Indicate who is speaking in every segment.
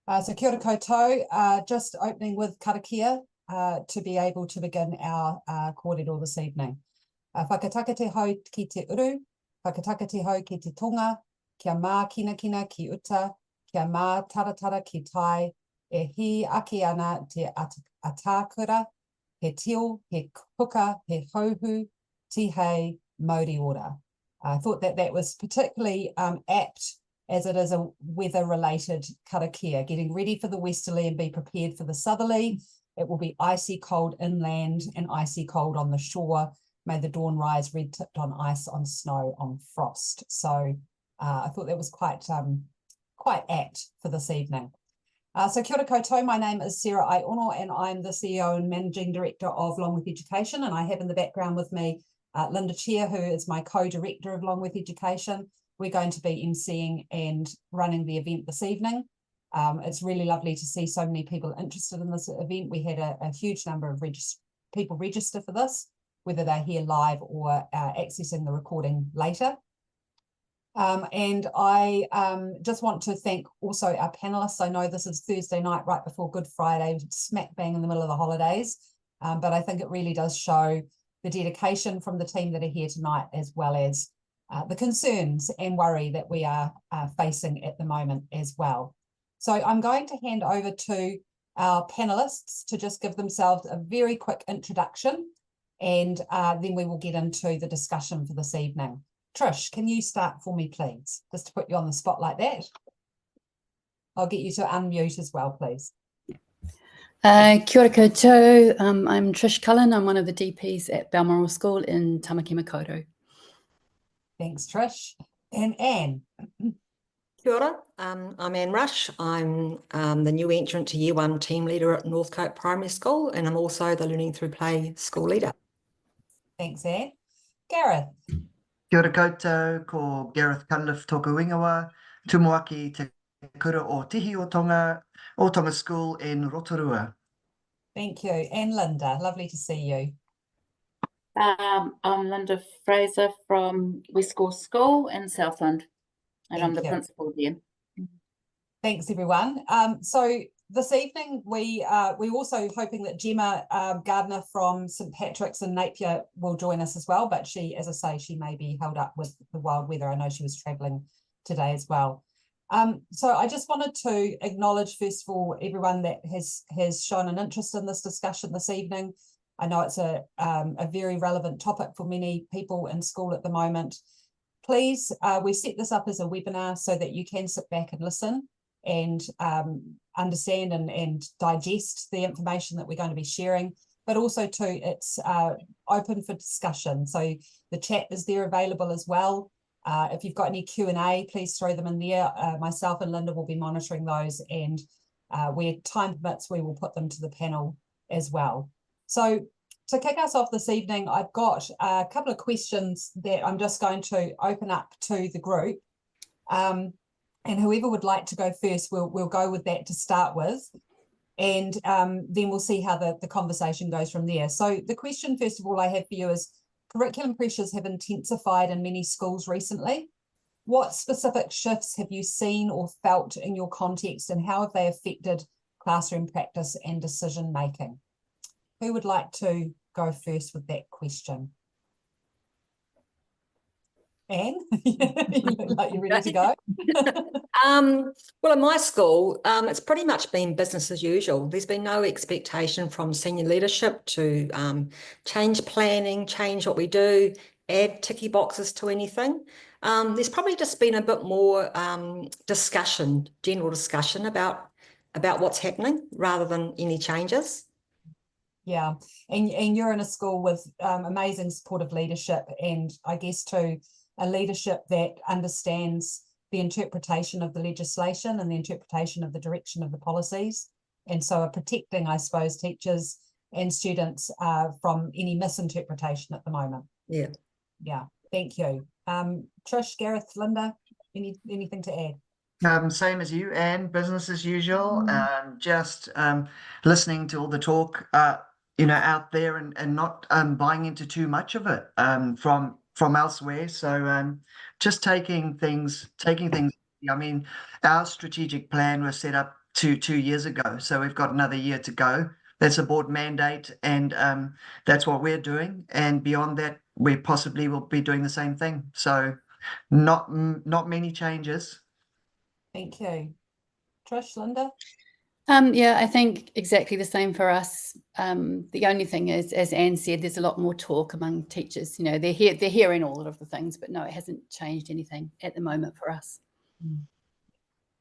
Speaker 1: So kia ora koutou, just opening with karakia to be able to begin our kōrero this evening. Whakataka te hau ki te uru, whakataka te hau ki te tonga, kia mā kina kina ki uta, kia mā taratara ki tai, e hi aki ana te atākura, he tio, he puka, he hauhu, tihei, mauri ora. I thought that was particularly apt as it is a weather-related karakia, getting ready for the westerly and be prepared for the southerly. It will be icy cold inland and icy cold on the shore. May the dawn rise red-tipped on ice, on snow, on frost. So I thought that was quite apt for this evening. So kia ora koutou, my name is Sarah Aiono and I'm the CEO and Managing Director of Longworth Education, and I have in the background with me Linda Chair, who is my co-director of Longworth Education. We're going to be emceeing and running the event this evening. It's really lovely to see so many people interested in this event. We had a huge number of people register for this, whether they're here live or accessing the recording later. And I just want to thank also our panelists. I know this is Thursday night, right before Good Friday, smack bang in the middle of the holidays. But I think it really does show the dedication from the team that are here tonight, as well as the concerns and worry that we are facing at the moment as well. So I'm going to hand over to our panelists to just give themselves a very quick introduction, and then we will get into the discussion for this evening. Trish, can you start for me, please? Just to put you on the spot like that. I'll get you to unmute as well, please.
Speaker 2: Kia ora koutou. I'm Trish Cullen. I'm one of the DPs at Balmoral School in Tamaki Makaurau.
Speaker 1: Thanks, Trish. And Anne.
Speaker 3: Kia ora, I'm Anne Rush. I'm the new entrant to Year 1 team leader at Northcote Primary School, and I'm also the Learning Through Play school leader.
Speaker 1: Thanks, Anne. Gareth.
Speaker 4: Kia ora koutou, ko Gareth Cunliffe tōku ingoa, tumuaki te kura o Tihi o Tonga School in Rotorua.
Speaker 1: Thank you. And Linda, lovely to see you.
Speaker 5: I'm Linda Fraser from West Coast School in Southland, and I'm the principal there.
Speaker 1: Thanks, everyone. So this evening, we also hoping that Gemma Gardner from St Patrick's in Napier will join us as well, but she, as I say, she may be held up with the wild weather. I know she was travelling today as well. So I just wanted to acknowledge, first of all, everyone that has shown an interest in this discussion this evening. I know it's a very relevant topic for many people in school at the moment. Please, we set this up as a webinar so that you can sit back and listen and understand and digest the information that we're going to be sharing, but also too, it's open for discussion. So the chat is there available as well. If you've got any Q&A, please throw them in there. Myself and Linda will be monitoring those, and where time permits, we will put them to the panel as well. So to kick us off this evening, I've got a couple of questions that I'm just going to open up to the group. And whoever would like to go first, we'll go with that to start with. And then we'll see how the conversation goes from there. So the question, first of all, I have for you is, curriculum pressures have intensified in many schools recently. What specific shifts have you seen or felt in your context, and how have they affected classroom practice and decision making? Who would like to go first with that question? Anne, you look like you're ready to go.
Speaker 3: Well, in my school, it's pretty much been business as usual. There's been no expectation from senior leadership to change planning, change what we do, add ticky boxes to anything. There's probably just been a bit more discussion, general discussion about what's happening rather than any changes.
Speaker 1: Yeah, and you're in a school with amazing supportive leadership, and I guess too, a leadership that understands the interpretation of the legislation and the interpretation of the direction of the policies, and so are protecting, I suppose, teachers and students from any misinterpretation at the moment. Yeah, thank you. Trish, Gareth, Linda, anything to add?
Speaker 4: Same as you, Anne, business as usual. Just listening to all the talk out there, and not buying into too much of it from elsewhere. So just taking things. I mean, our strategic plan was set up two years ago. So we've got another year to go. That's a board mandate, and that's what we're doing. And beyond that, we possibly will be doing the same thing. So not many changes.
Speaker 1: Thank you. Trish, Linda?
Speaker 2: Yeah, I think exactly the same for us. The only thing is, as Anne said, there's a lot more talk among teachers. You know, they're hearing all of the things, but no, it hasn't changed anything at the moment for us.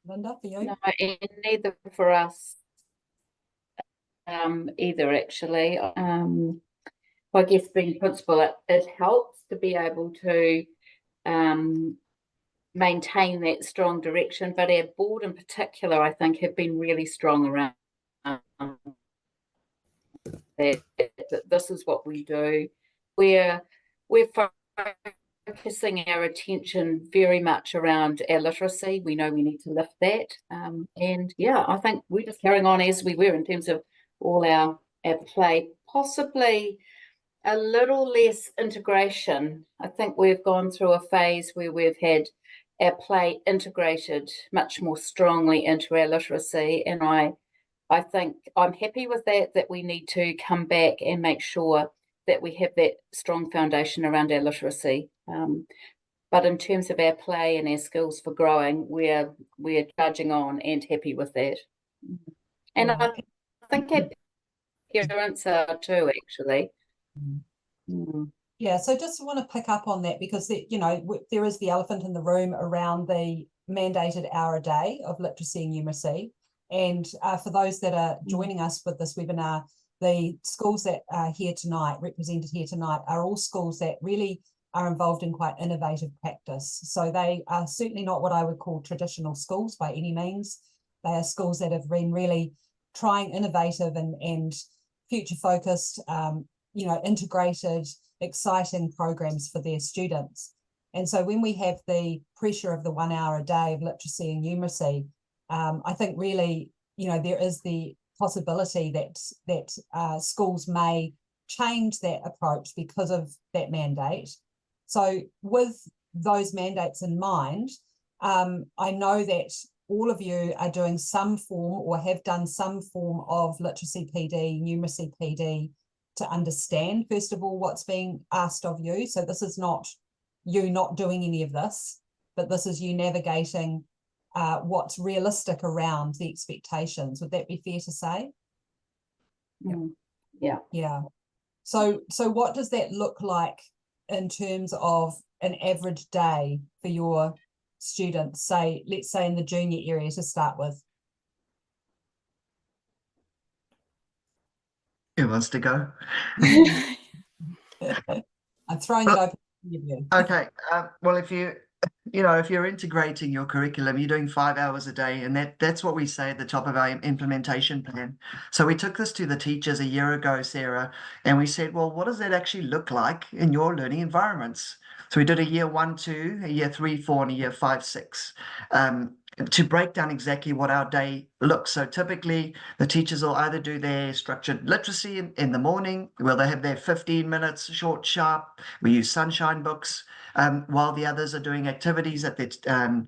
Speaker 1: Linda, for you?
Speaker 5: No, and neither for us either, actually. I guess being principal, it helps to be able to maintain that strong direction, but our board in particular, I think, have been really strong around that this is what we do. We're focusing our attention very much around our literacy. We know we need to lift that. And yeah, I think we're just carrying on as we were in terms of all our play, possibly a little less integration. I think we've gone through a phase where we've had our play integrated much more strongly into our literacy, and I think I'm happy with that we need to come back and make sure that we have that strong foundation around our literacy. But in terms of our play and our skills for growing, we're charging on and happy with that. And
Speaker 1: Yeah.
Speaker 5: I think our parents are too, actually.
Speaker 1: Yeah, so just want to pick up on that because, you know, there is the elephant in the room around the mandated hour a day of literacy and numeracy. And for those that are joining us with this webinar, the schools that are here tonight, represented here tonight, are all schools that really are involved in quite innovative practice. So they are certainly not what I would call traditional schools by any means. They are schools that have been really trying innovative and future-focused, you know, integrated, exciting programs for their students. And so when we have the pressure of the 1 hour a day of literacy and numeracy, I think really, you know, there is the possibility that schools may change that approach because of that mandate. So with those mandates in mind, I know that all of you are doing some form or have done some form of literacy PD, numeracy PD, to understand, first of all, what's being asked of you. So this is not you not doing any of this, but this is you navigating what's realistic around the expectations. Would that be fair to say? Yeah. So what does that look like in terms of an average day for your students, say, let's say in the junior area to start with?
Speaker 4: Who wants to go?
Speaker 1: I'm throwing it open to you.
Speaker 4: Okay. Well, if you're integrating your curriculum, you're doing 5 hours a day, and that's what we say at the top of our implementation plan. So we took this to the teachers a year ago, Sarah, and we said, well, what does that actually look like in your learning environments? So we did a year 1, 2, a year 3, 4, and a year 5, 6. To break down exactly what our day looks. So typically the teachers will either do their structured literacy in the morning, where they have their 15 minutes short, sharp. We use sunshine books, while the others are doing activities at their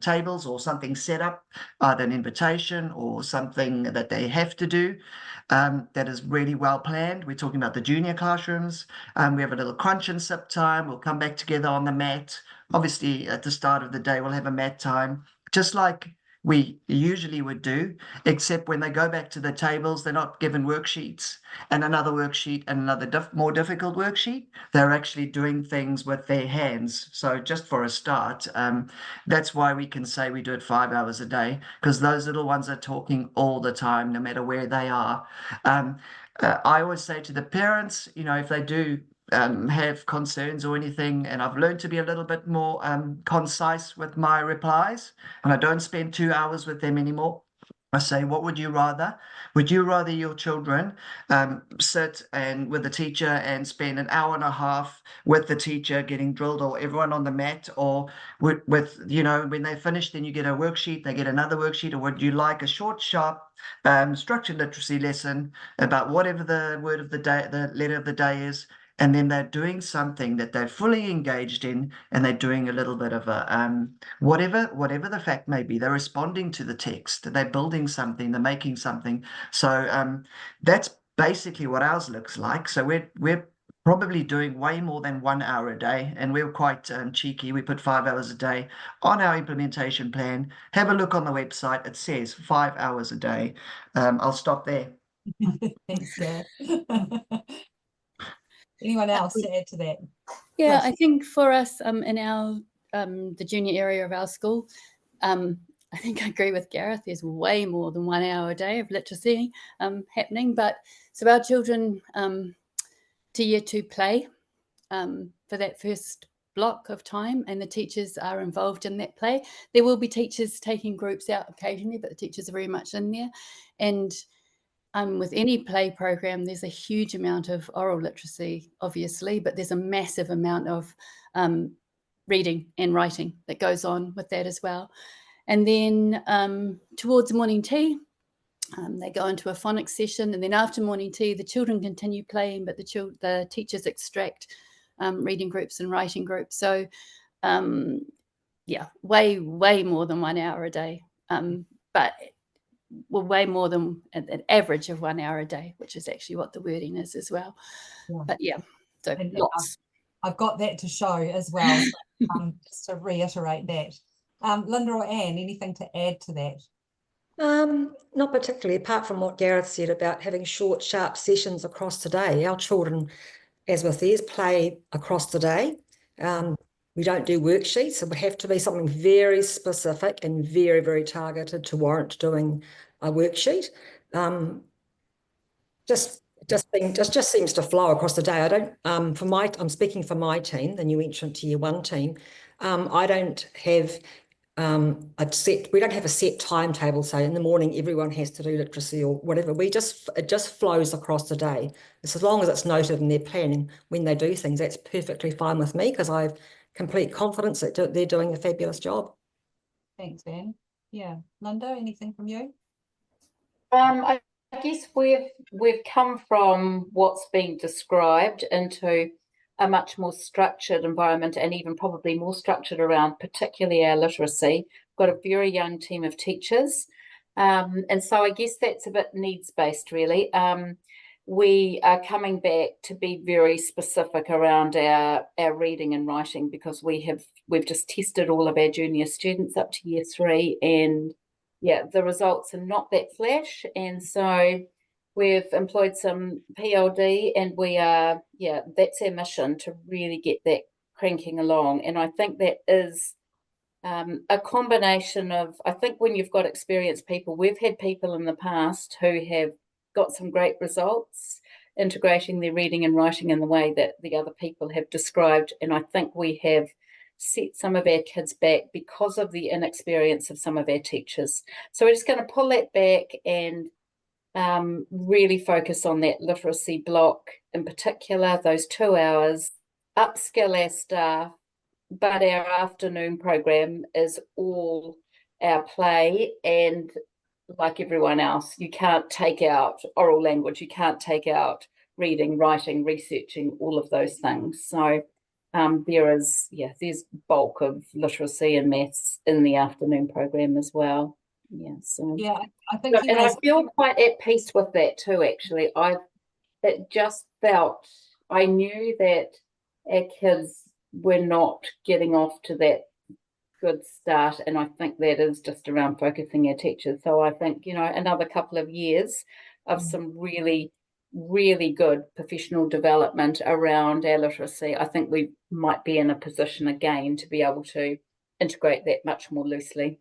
Speaker 4: tables or something set up, either an invitation or something that they have to do. That is really well planned. We're talking about the junior classrooms. We have a little crunch and sip time. We'll come back together on the mat. Obviously, at the start of the day, we'll have a mat time, just like we usually would do, except when they go back to the tables, they're not given worksheets and another worksheet and another more difficult worksheet. They're actually doing things with their hands. So just for a start, that's why we can say we do it 5 hours a day, because those little ones are talking all the time, no matter where they are. I always say to the parents, you know, if they do have concerns or anything, and I've learned to be a little bit more concise with my replies, and I don't spend 2 hours with them anymore. I say, what would you rather? Would you rather your children sit with the teacher and spend an hour and a half with the teacher getting drilled, or everyone on the mat, or with you know, when they finish, then you get a worksheet, they get another worksheet, or would you like a short, sharp, structured literacy lesson about whatever the word of the day, the letter of the day is, and then they're doing something that they're fully engaged in, and they're doing a little bit of a whatever the fact may be. They're responding to the text, they're building something, they're making something. So that's basically what ours looks like. So we're probably doing way more than 1 hour a day, and we're quite cheeky. We put 5 hours a day on our implementation plan. Have a look on the website, it says 5 hours a day. I'll stop there.
Speaker 1: Thanks, Gareth. Anyone else to add to that?
Speaker 2: Yeah,
Speaker 1: Yes.
Speaker 2: I think for us in our the junior area of our school, I think I agree with Gareth. There's way more than 1 hour a day of literacy happening. But so our children to year 2 play for that first block of time, and the teachers are involved in that play. There will be teachers taking groups out occasionally, but the teachers are very much in there. And with any play program, there's a huge amount of oral literacy, obviously, but there's a massive amount of reading and writing that goes on with that as well. And then towards morning tea, they go into a phonics session, and then after morning tea, the children continue playing, but the teachers extract reading groups and writing groups. So yeah, way more than 1 hour a day, but way more than an average of 1 hour a day, which is actually what the wording is as well.
Speaker 1: Yeah.
Speaker 2: But yeah, so
Speaker 1: And
Speaker 2: lots.
Speaker 1: I've got that to show as well, so, just to reiterate that. Linda or Anne, anything to add to that?
Speaker 3: Not particularly, apart from what Gareth said about having short, sharp sessions across the day. Our children, as with theirs, play across the day. We don't do worksheets. It would have to be something very specific and very, very targeted to warrant doing a worksheet. Just seems to flow across the day. I don't, I'm speaking for my team, the new entrant to year 1 team. I don't have we don't have a set timetable, say in the morning everyone has to do literacy or whatever. It just flows across the day. It's as long as it's noted in their planning when they do things, that's perfectly fine with me, because I have complete confidence that they're doing a fabulous job.
Speaker 1: Thanks, Anne. Yeah, Linda, anything from you?
Speaker 5: I guess we've come from what's being described into a much more structured environment, and even probably more structured around particularly our literacy. We've got a very young team of teachers, and so I guess that's a bit needs-based, really. We are coming back to be very specific around our reading and writing, because we've just tested all of our junior students up to year 3, and yeah, the results are not that flash, and so we've employed some PLD, and we are, that's our mission, to really get that cranking along. And I think that is a combination of, I think when you've got experienced people, we've had people in the past who have got some great results integrating their reading and writing in the way that the other people have described. And I think we have set some of our kids back because of the inexperience of some of our teachers. So we're just going to pull that back and really focus on that literacy block in particular, those 2 hours, upskill our staff. But our afternoon program is all our play, and like everyone else, you can't take out oral language, you can't take out reading, writing, researching, all of those things. So there's bulk of literacy and maths in the afternoon program as well. Yeah, so
Speaker 1: Yeah, I think
Speaker 5: and I feel quite at peace with that too, actually. It just felt, I knew that our kids were not getting off to that good start, and I think that is just around focusing our teachers. So I think, another couple of years of some really, really good professional development around our literacy, I think we might be in a position again to be able to integrate that much more loosely.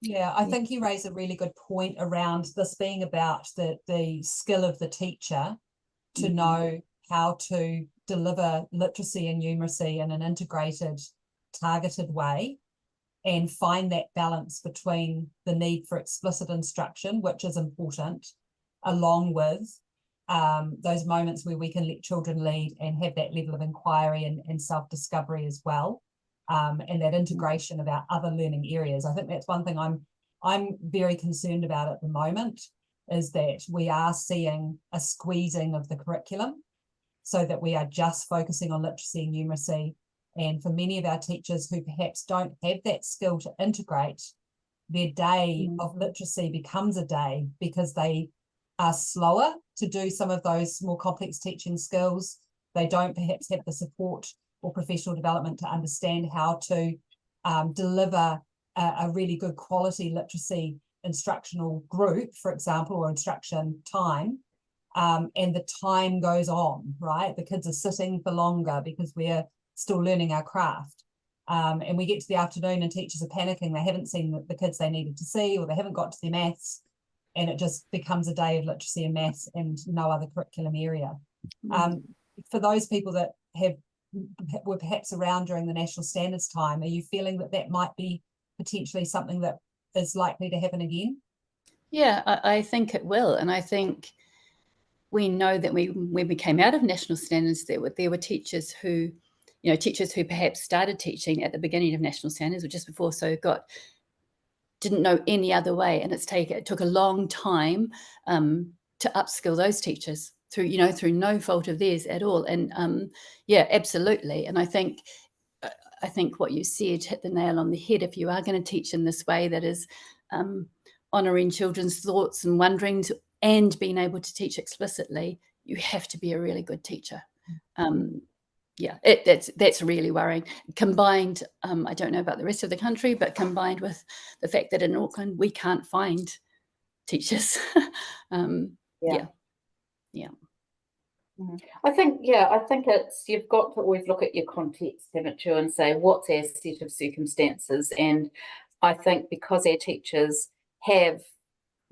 Speaker 1: Yeah, I think you raise a really good point around this being about the skill of the teacher to know how to deliver literacy and numeracy in an integrated, targeted way, and find that balance between the need for explicit instruction, which is important, along with those moments where we can let children lead and have that level of inquiry and self-discovery as well. And that integration of our other learning areas. I think that's one thing I'm very concerned about at the moment, is that we are seeing a squeezing of the curriculum so that we are just focusing on literacy and numeracy. And for many of our teachers who perhaps don't have that skill to integrate, their day of literacy becomes a day because they are slower to do some of those more complex teaching skills. They don't perhaps have the support or professional development to understand how to deliver a really good quality literacy instructional group, for example, or instruction time. And the time goes on, right? The kids are sitting for longer because we're still learning our craft. And we get to the afternoon and teachers are panicking. They haven't seen the kids they needed to see, or they haven't got to their maths. And it just becomes a day of literacy and maths and no other curriculum area. For those people that were perhaps around during the national standards time, are you feeling that that might be potentially something that is likely to happen again?
Speaker 2: Yeah, I think it will. And I think we know that when we came out of national standards, there were teachers who, teachers who perhaps started teaching at the beginning of national standards or just before, so didn't know any other way. And it took a long time to upskill those teachers through no fault of theirs at all. And yeah, absolutely. And I think what you said hit the nail on the head. If you are going to teach in this way that is honouring children's thoughts and wonderings and being able to teach explicitly, you have to be a really good teacher. Yeah, that's really worrying. Combined, I don't know about the rest of the country, but combined with the fact that in Auckland we can't find teachers. Yeah.
Speaker 5: I think it's, you've got to always look at your context, haven't you, and say what's our set of circumstances. And I think because our teachers have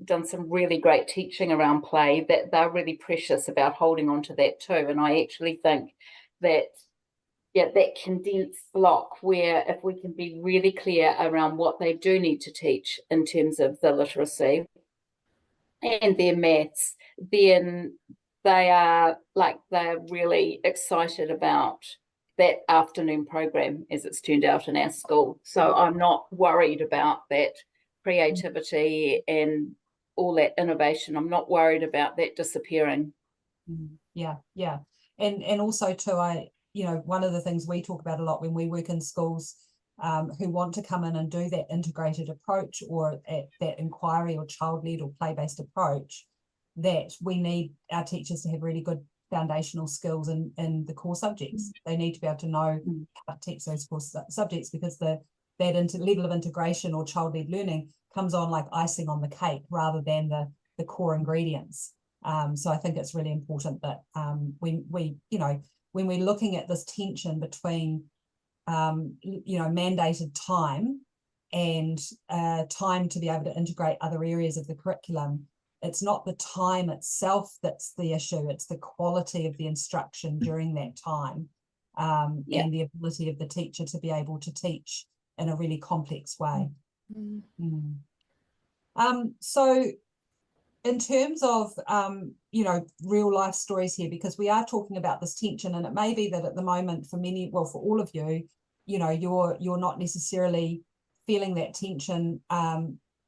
Speaker 5: done some really great teaching around play, that they're really precious about holding on to that too. And I actually think that that condensed block, where if we can be really clear around what they do need to teach in terms of the literacy and their maths, then they're really excited about that afternoon program as it's turned out in our school. So I'm not worried about that creativity and all that innovation. I'm not worried about that disappearing.
Speaker 1: Yeah. And also too, one of the things we talk about a lot when we work in schools who want to come in and do that integrated approach or that inquiry or child-led or play-based approach, that we need our teachers to have really good foundational skills in the core subjects. They need to be able to know how to teach those core subjects, because that level of integration or child-led learning comes on like icing on the cake rather than the core ingredients. So I think it's really important that when we're looking at this tension between mandated time and time to be able to integrate other areas of the curriculum, it's not the time itself that's the issue, it's the quality of the instruction during that time, and the ability of the teacher to be able to teach in a really complex way. So in terms of real life stories here, because we are talking about this tension, and it may be that at the moment for all of you, you're not necessarily feeling that tension,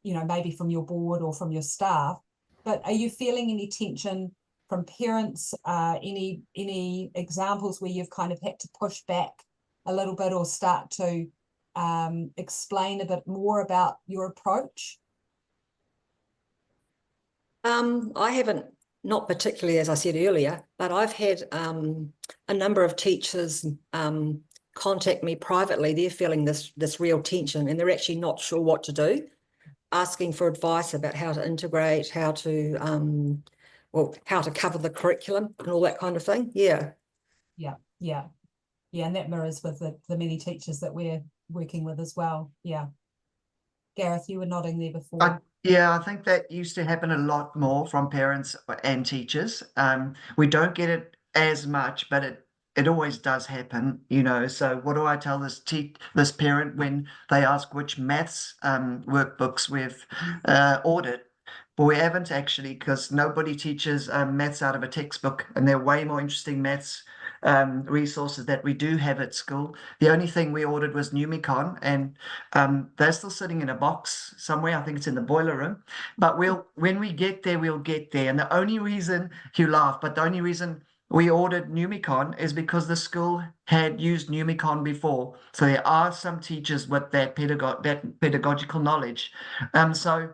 Speaker 1: maybe from your board or from your staff, but are you feeling any tension from parents? Any examples where you've kind of had to push back a little bit or start to explain a bit more about your approach?
Speaker 3: I haven't, not particularly, as I said earlier, but I've had a number of teachers contact me privately. They're feeling this real tension and they're actually not sure what to do, asking for advice about how to integrate, how to cover the curriculum and all that kind of thing. Yeah, and that mirrors with the many teachers that we're working with as well. Yeah. Gareth, you were nodding there before.
Speaker 4: I think that used to happen a lot more from parents and teachers. We don't get it as much, but it always does happen, So what do I tell this parent when they ask which maths workbooks we've ordered? Well, we haven't actually, because nobody teaches maths out of a textbook, and there are way more interesting maths resources that we do have at school. The only thing we ordered was Numicon, and they're still sitting in a box somewhere. I think it's in the boiler room. But when we get there, we'll get there. And the only reason, you laugh, but the only reason we ordered Numicon is because the school had used Numicon before. So there are some teachers with that pedagogical knowledge. So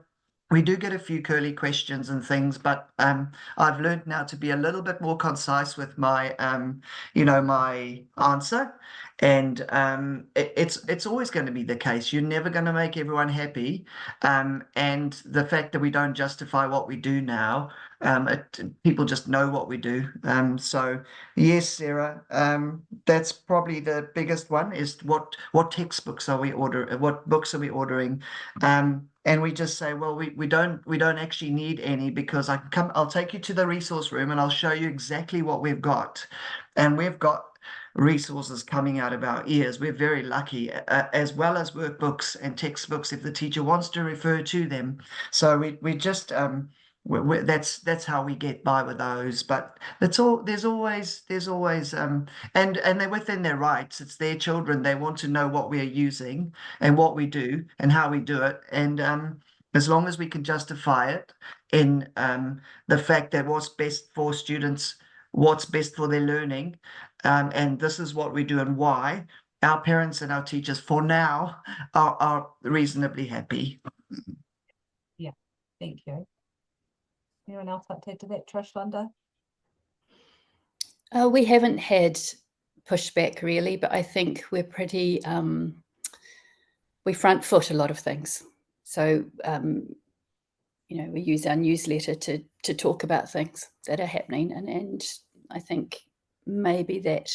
Speaker 4: we do get a few curly questions and things, but I've learned now to be a little bit more concise with my my answer. And it's always going to be the case. You're never going to make everyone happy. And the fact that we don't justify what we do now, people just know what we do. So yes, Sarah, that's probably the biggest one, is what textbooks are we ordering, what books are we ordering? And we just say, well, we don't actually need any, because I'll take you to the resource room and I'll show you exactly what we've got. And we've got resources coming out of our ears. We're very lucky, as well as workbooks and textbooks if the teacher wants to refer to them. So we just that's how we get by with those. But there's always and they're within their rights. It's their children. They want to know what we're using and what we do and how we do it. And as long as we can justify it in the fact that what's best for students, what's best for their learning, and this is what we do and why, our parents and our teachers for now are reasonably happy.
Speaker 1: Yeah, thank you. Anyone else like to add to that, Trish, Linda?
Speaker 2: We haven't had pushback really, but I think we're pretty, we front foot a lot of things. So, we use our newsletter to talk about things that are happening. And I think maybe that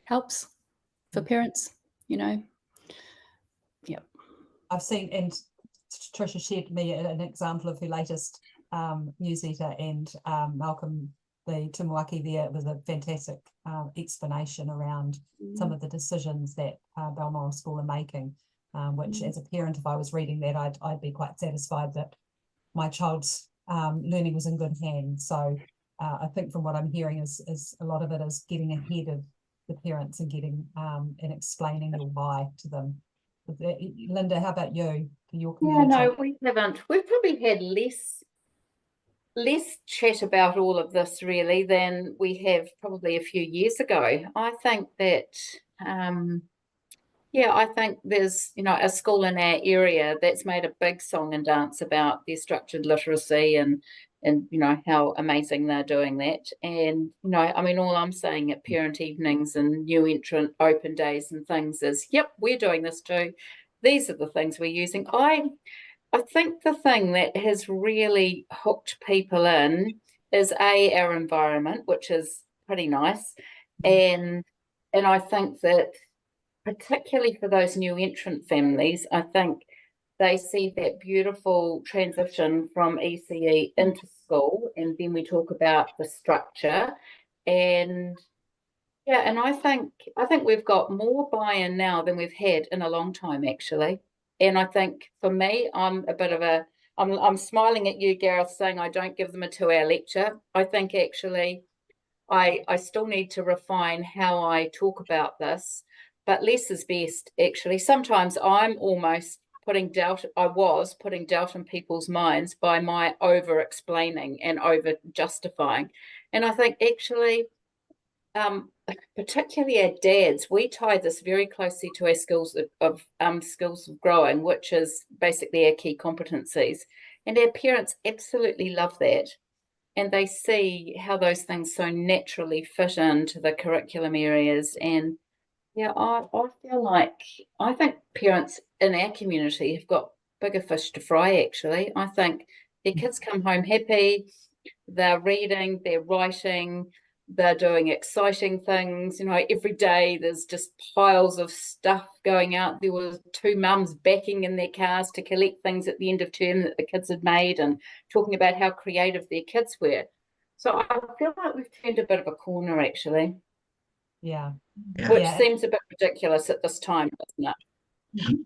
Speaker 2: helps for parents, Yeah.
Speaker 1: I've seen, and Trisha shared me an example of her latest newsletter, and Malcolm, the Tumuaki there, was a fantastic explanation around some of the decisions that Balmoral School are making, which as a parent, if I was reading that, I'd be quite satisfied that my child's learning was in good hands. So I think from what I'm hearing is a lot of it is getting ahead of the parents and getting and explaining the why to them. Linda, how about you? For your community?
Speaker 5: Yeah, no, we haven't. We've probably had less chat about all of this really than we have probably a few years ago. I think that I think there's a school in our area that's made a big song and dance about their structured literacy and how amazing they're doing that. And I mean, all I'm saying at parent evenings and new entrant open days and things is, yep, we're doing this too. These are the things we're using. I think the thing that has really hooked people in is our environment, which is pretty nice. And I think that particularly for those new entrant families, I think they see that beautiful transition from ECE into school, and then we talk about the structure. And and I think we've got more buy-in now than we've had in a long time, actually. And I think for me, I'm a bit of I'm smiling at you, Gareth, saying I don't give them a 2-hour lecture. I think actually I still need to refine how I talk about this, but less is best, actually. Sometimes I'm almost putting doubt in people's minds by my over explaining and over justifying. And I think actually, particularly our dads, we tie this very closely to our skills of growing, which is basically our key competencies. And our parents absolutely love that. And they see how those things so naturally fit into the curriculum areas. And I feel like I think parents in our community have got bigger fish to fry, actually. I think their kids come home happy, they're reading, they're writing, they're doing exciting things. Every day there's just piles of stuff going out. There were 2 mums backing in their cars to collect things at the end of term that the kids had made and talking about how creative their kids were. So I feel like we've turned a bit of a corner, actually.
Speaker 1: Yeah.
Speaker 5: Which seems a bit ridiculous at this time, doesn't it?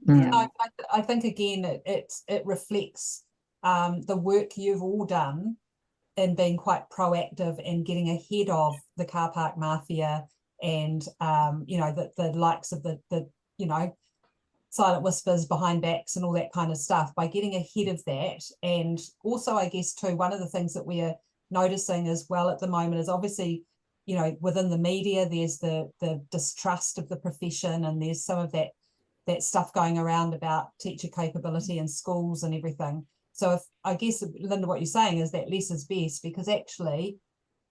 Speaker 1: Yeah. I think again it reflects the work you've all done in being quite proactive and getting ahead of the car park mafia and the likes of the silent whispers behind backs and all that kind of stuff, by getting ahead of that. And also, I guess too, one of the things that we are noticing as well at the moment is obviously you know, within the media, there's the distrust of the profession, and there's some of that stuff going around about teacher capability in schools and everything. So if, I guess, Linda, what you're saying is that less is best, because actually,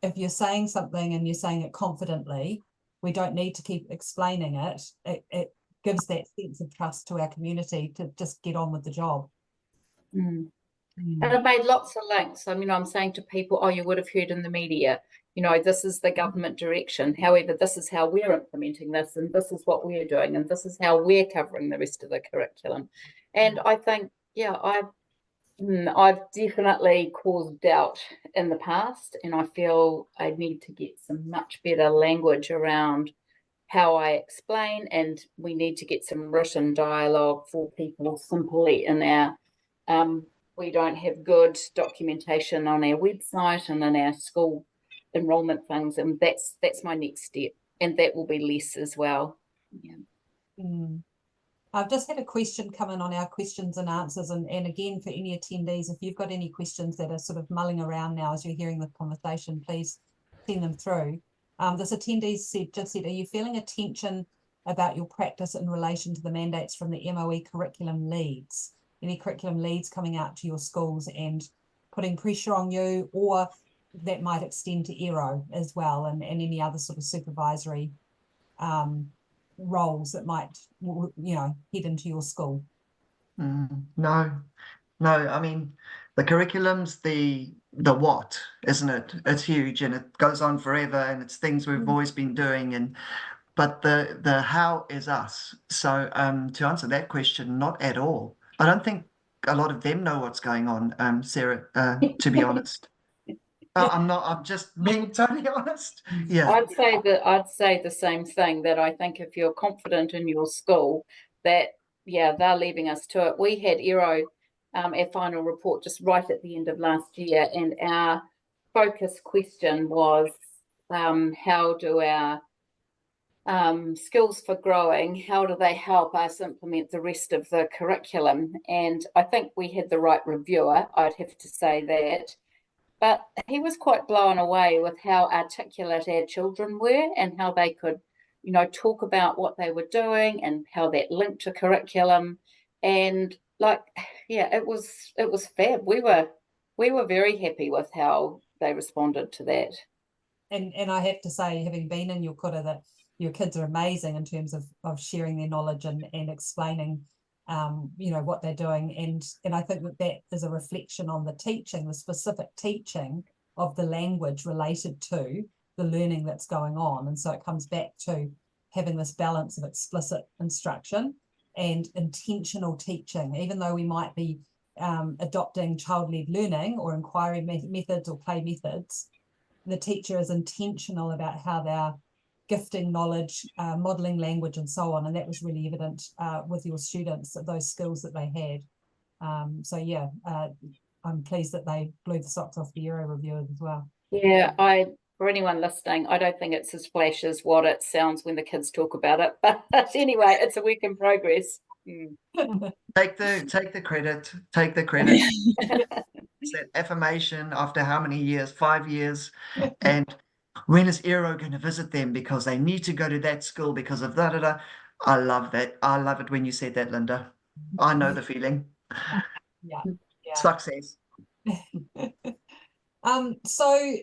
Speaker 1: if you're saying something and you're saying it confidently, we don't need to keep explaining it. It gives that sense of trust to our community to just get on with the job.
Speaker 5: And I've made lots of links. I mean, I'm saying to people, oh, you would have heard in the media, you know, this is the government direction. However, this is how we're implementing this, and this is what we're doing, and this is how we're covering the rest of the curriculum. And I think, yeah, I've definitely caused doubt in the past, and I feel I need to get some much better language around how I explain, and we need to get some written dialogue for people simply in our, we don't have good documentation on our website and in our school enrollment things, and that's my next step, and that will be less as well. Yeah.
Speaker 1: I've just had a question come in on our questions and answers, and again, for any attendees, if you've got any questions that are sort of mulling around now as you're hearing the conversation, please send them through. This attendee just said, are you feeling a tension about your practice in relation to the mandates from the MOE curriculum leads? Any curriculum leads coming out to your schools and putting pressure on you, or that might extend to ERO as well, and any other sort of supervisory roles that might, you know, head into your school?
Speaker 4: No, I mean, the curriculum's the what, isn't it? It's huge, and it goes on forever, and it's things we've always been doing, but the how is us. So to answer that question, not at all. I don't think a lot of them know what's going on, Sarah, to be honest. I'm just being totally honest. Yeah.
Speaker 5: I'd say the same thing, that I think if you're confident in your school, that, yeah, they're leaving us to it. We had ERO, our final report, just right at the end of last year, and our focus question was, how do our skills for growing, how do they help us implement the rest of the curriculum? And I think we had the right reviewer, I'd have to say that. But he was quite blown away with how articulate our children were, and how they could, you know, talk about what they were doing and how that linked to curriculum. And like, yeah, it was fab. We were very happy with how they responded to that.
Speaker 1: And I have to say, having been in your kura, that your kids are amazing in terms of sharing their knowledge and explaining you know, what they're doing, and I think that is a reflection on the teaching, the specific teaching of the language related to the learning that's going on. And so it comes back to having this balance of explicit instruction and intentional teaching. Even though we might be adopting child-led learning or inquiry methods or play methods, the teacher is intentional about how they're gifting knowledge, modelling language, and so on. And that was really evident with your students, those skills that they had. So yeah, I'm pleased that they blew the socks off the ERO reviewers as well.
Speaker 5: Yeah, for anyone listening, I don't think it's as flash as what it sounds when the kids talk about it. But anyway, it's a work in progress.
Speaker 4: Take the credit. Take the credit. It's that affirmation after how many years? 5 years. And when is ERO going to visit them because they need to go to that school because of da da da? I love that. I love it when you said that, Linda. I know the feeling.
Speaker 1: Yeah.
Speaker 4: Success.
Speaker 1: So,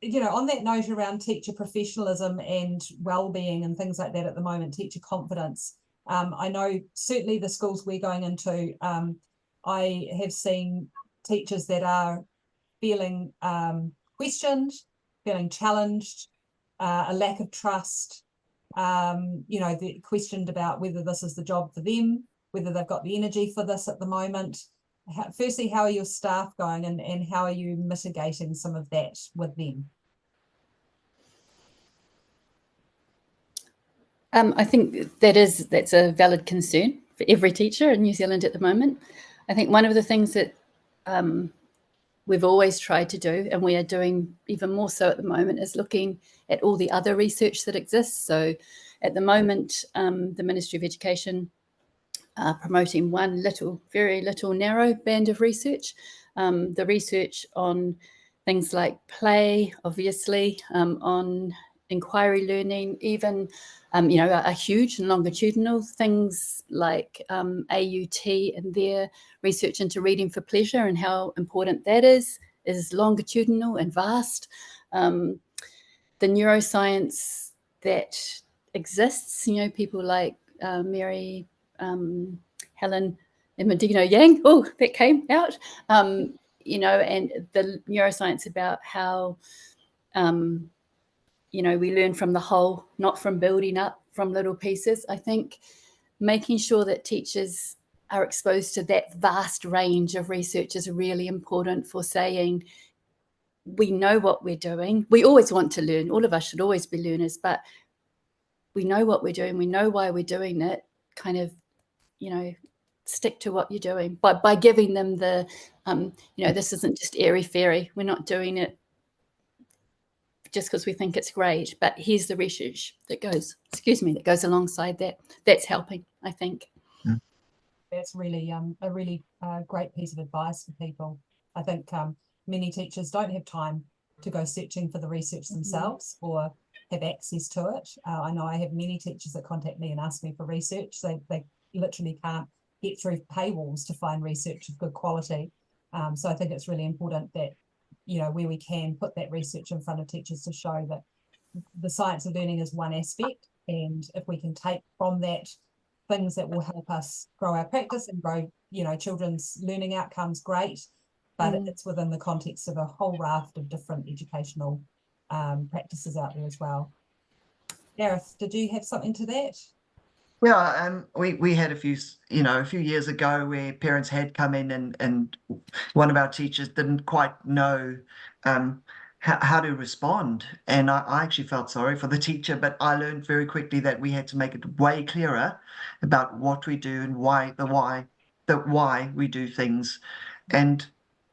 Speaker 1: you know, on that note around teacher professionalism and well-being and things like that at the moment, teacher confidence, I know certainly the schools we're going into, I have seen teachers that are feeling questioned, feeling challenged, a lack of trust, you know, they're questioned about whether this is the job for them, whether they've got the energy for this at the moment. Firstly, how are your staff going, and how are you mitigating some of that with them?
Speaker 2: I think that's a valid concern for every teacher in New Zealand at the moment. I think one of the things that we've always tried to do, and we are doing even more so at the moment, is looking at all the other research that exists. So at the moment, the Ministry of Education are promoting one very little narrow band of research, the research on things like play, obviously, on inquiry learning, even, a huge and longitudinal things like AUT and their research into reading for pleasure and how important that is longitudinal and vast. The neuroscience that exists, people like Mary Helen Imadino Yang, that came out, and the neuroscience about how, we learn from the whole, not from building up from little pieces. I think making sure that teachers are exposed to that vast range of research is really important for saying, we know what we're doing. We always want to learn. All of us should always be learners, but we know what we're doing. We know why we're doing it. Kind of, stick to what you're doing by giving them the, this isn't just airy fairy. We're not doing it just because we think it's great, but here's the research that goes alongside that. That's helping, I think.
Speaker 1: That's really a really great piece of advice for people. I think many teachers don't have time to go searching for the research themselves or have access to it. I know I have many teachers that contact me and ask me for research. They literally can't get through paywalls to find research of good quality. So I think it's really important that, where we can, put that research in front of teachers to show that the science of learning is one aspect, and if we can take from that things that will help us grow our practice and grow, children's learning outcomes, great, but it's within the context of a whole raft of different educational practices out there as well. Gareth, did you have something to that?
Speaker 4: Yeah, we had a few years ago where parents had come in and one of our teachers didn't quite know how to respond. And I actually felt sorry for the teacher, but I learned very quickly that we had to make it way clearer about what we do and why we do things. And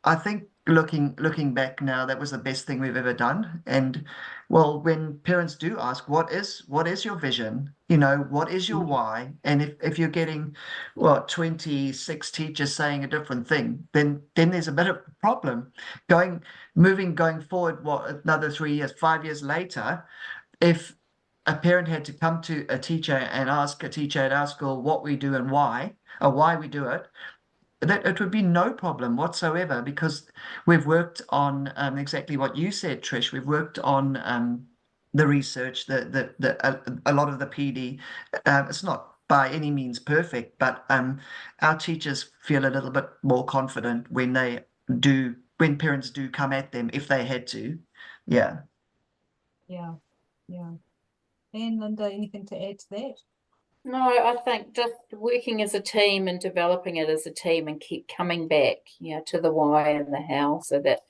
Speaker 4: I think looking back now, that was the best thing we've ever done. And well, when parents do ask, what is your vision? What is your why? And if you're getting 26 teachers saying a different thing, then there's a bit of a problem. Going forward, another 3 years, 5 years later, if a parent had to come to a teacher and ask a teacher at our school what we do and why, or why we do it, that it would be no problem whatsoever, because we've worked on exactly what you said, Trish. We've worked on the research, a lot of the PD. It's not by any means perfect, but our teachers feel a little bit more confident when parents do come at them if they had to. Yeah.
Speaker 1: Yeah. And Linda, anything to add to that?
Speaker 5: No, I think just working as a team and developing it as a team and keep coming back, to the why and the how, so that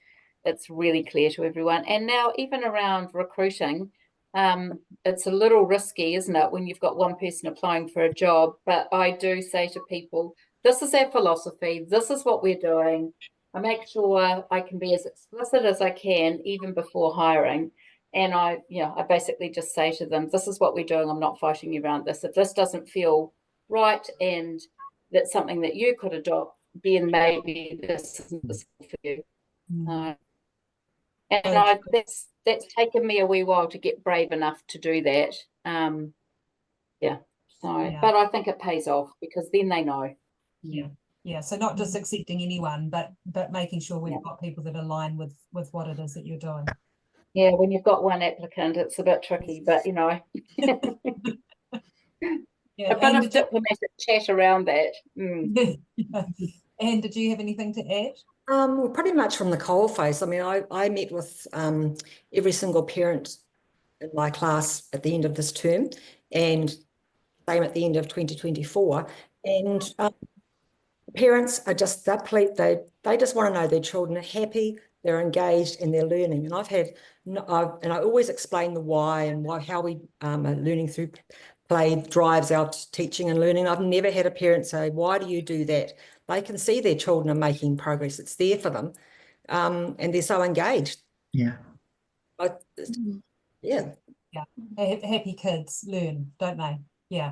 Speaker 5: it's really clear to everyone. And now even around recruiting, it's a little risky, isn't it, when you've got one person applying for a job? But I do say to people, this is our philosophy, this is what we're doing. I make sure I can be as explicit as I can even before hiring. And I basically just say to them, this is what we're doing. I'm not fighting you around this. If this doesn't feel right and that's something that you could adopt, then maybe this isn't the school for you. And that's taken me a wee while to get brave enough to do that. But I think it pays off, because then they know.
Speaker 1: Yeah. So not just accepting anyone, but making sure we've got people that align with what it is that you're doing.
Speaker 5: Yeah, when you've got one applicant, it's a bit tricky, but a bit of diplomatic chat around that.
Speaker 1: And did you have anything to add?
Speaker 3: Well, pretty much from the coalface. I mean, I met with every single parent in my class at the end of this term, and same at the end of 2024. And parents are just they just want to know their children are happy, they're engaged, and they're learning. And I always explain the why and how we are learning through play drives our teaching and learning. I've never had a parent say, why do you do that? They can see their children are making progress. It's there for them. And they're so engaged.
Speaker 4: Yeah.
Speaker 1: Happy kids learn, don't they? Yeah.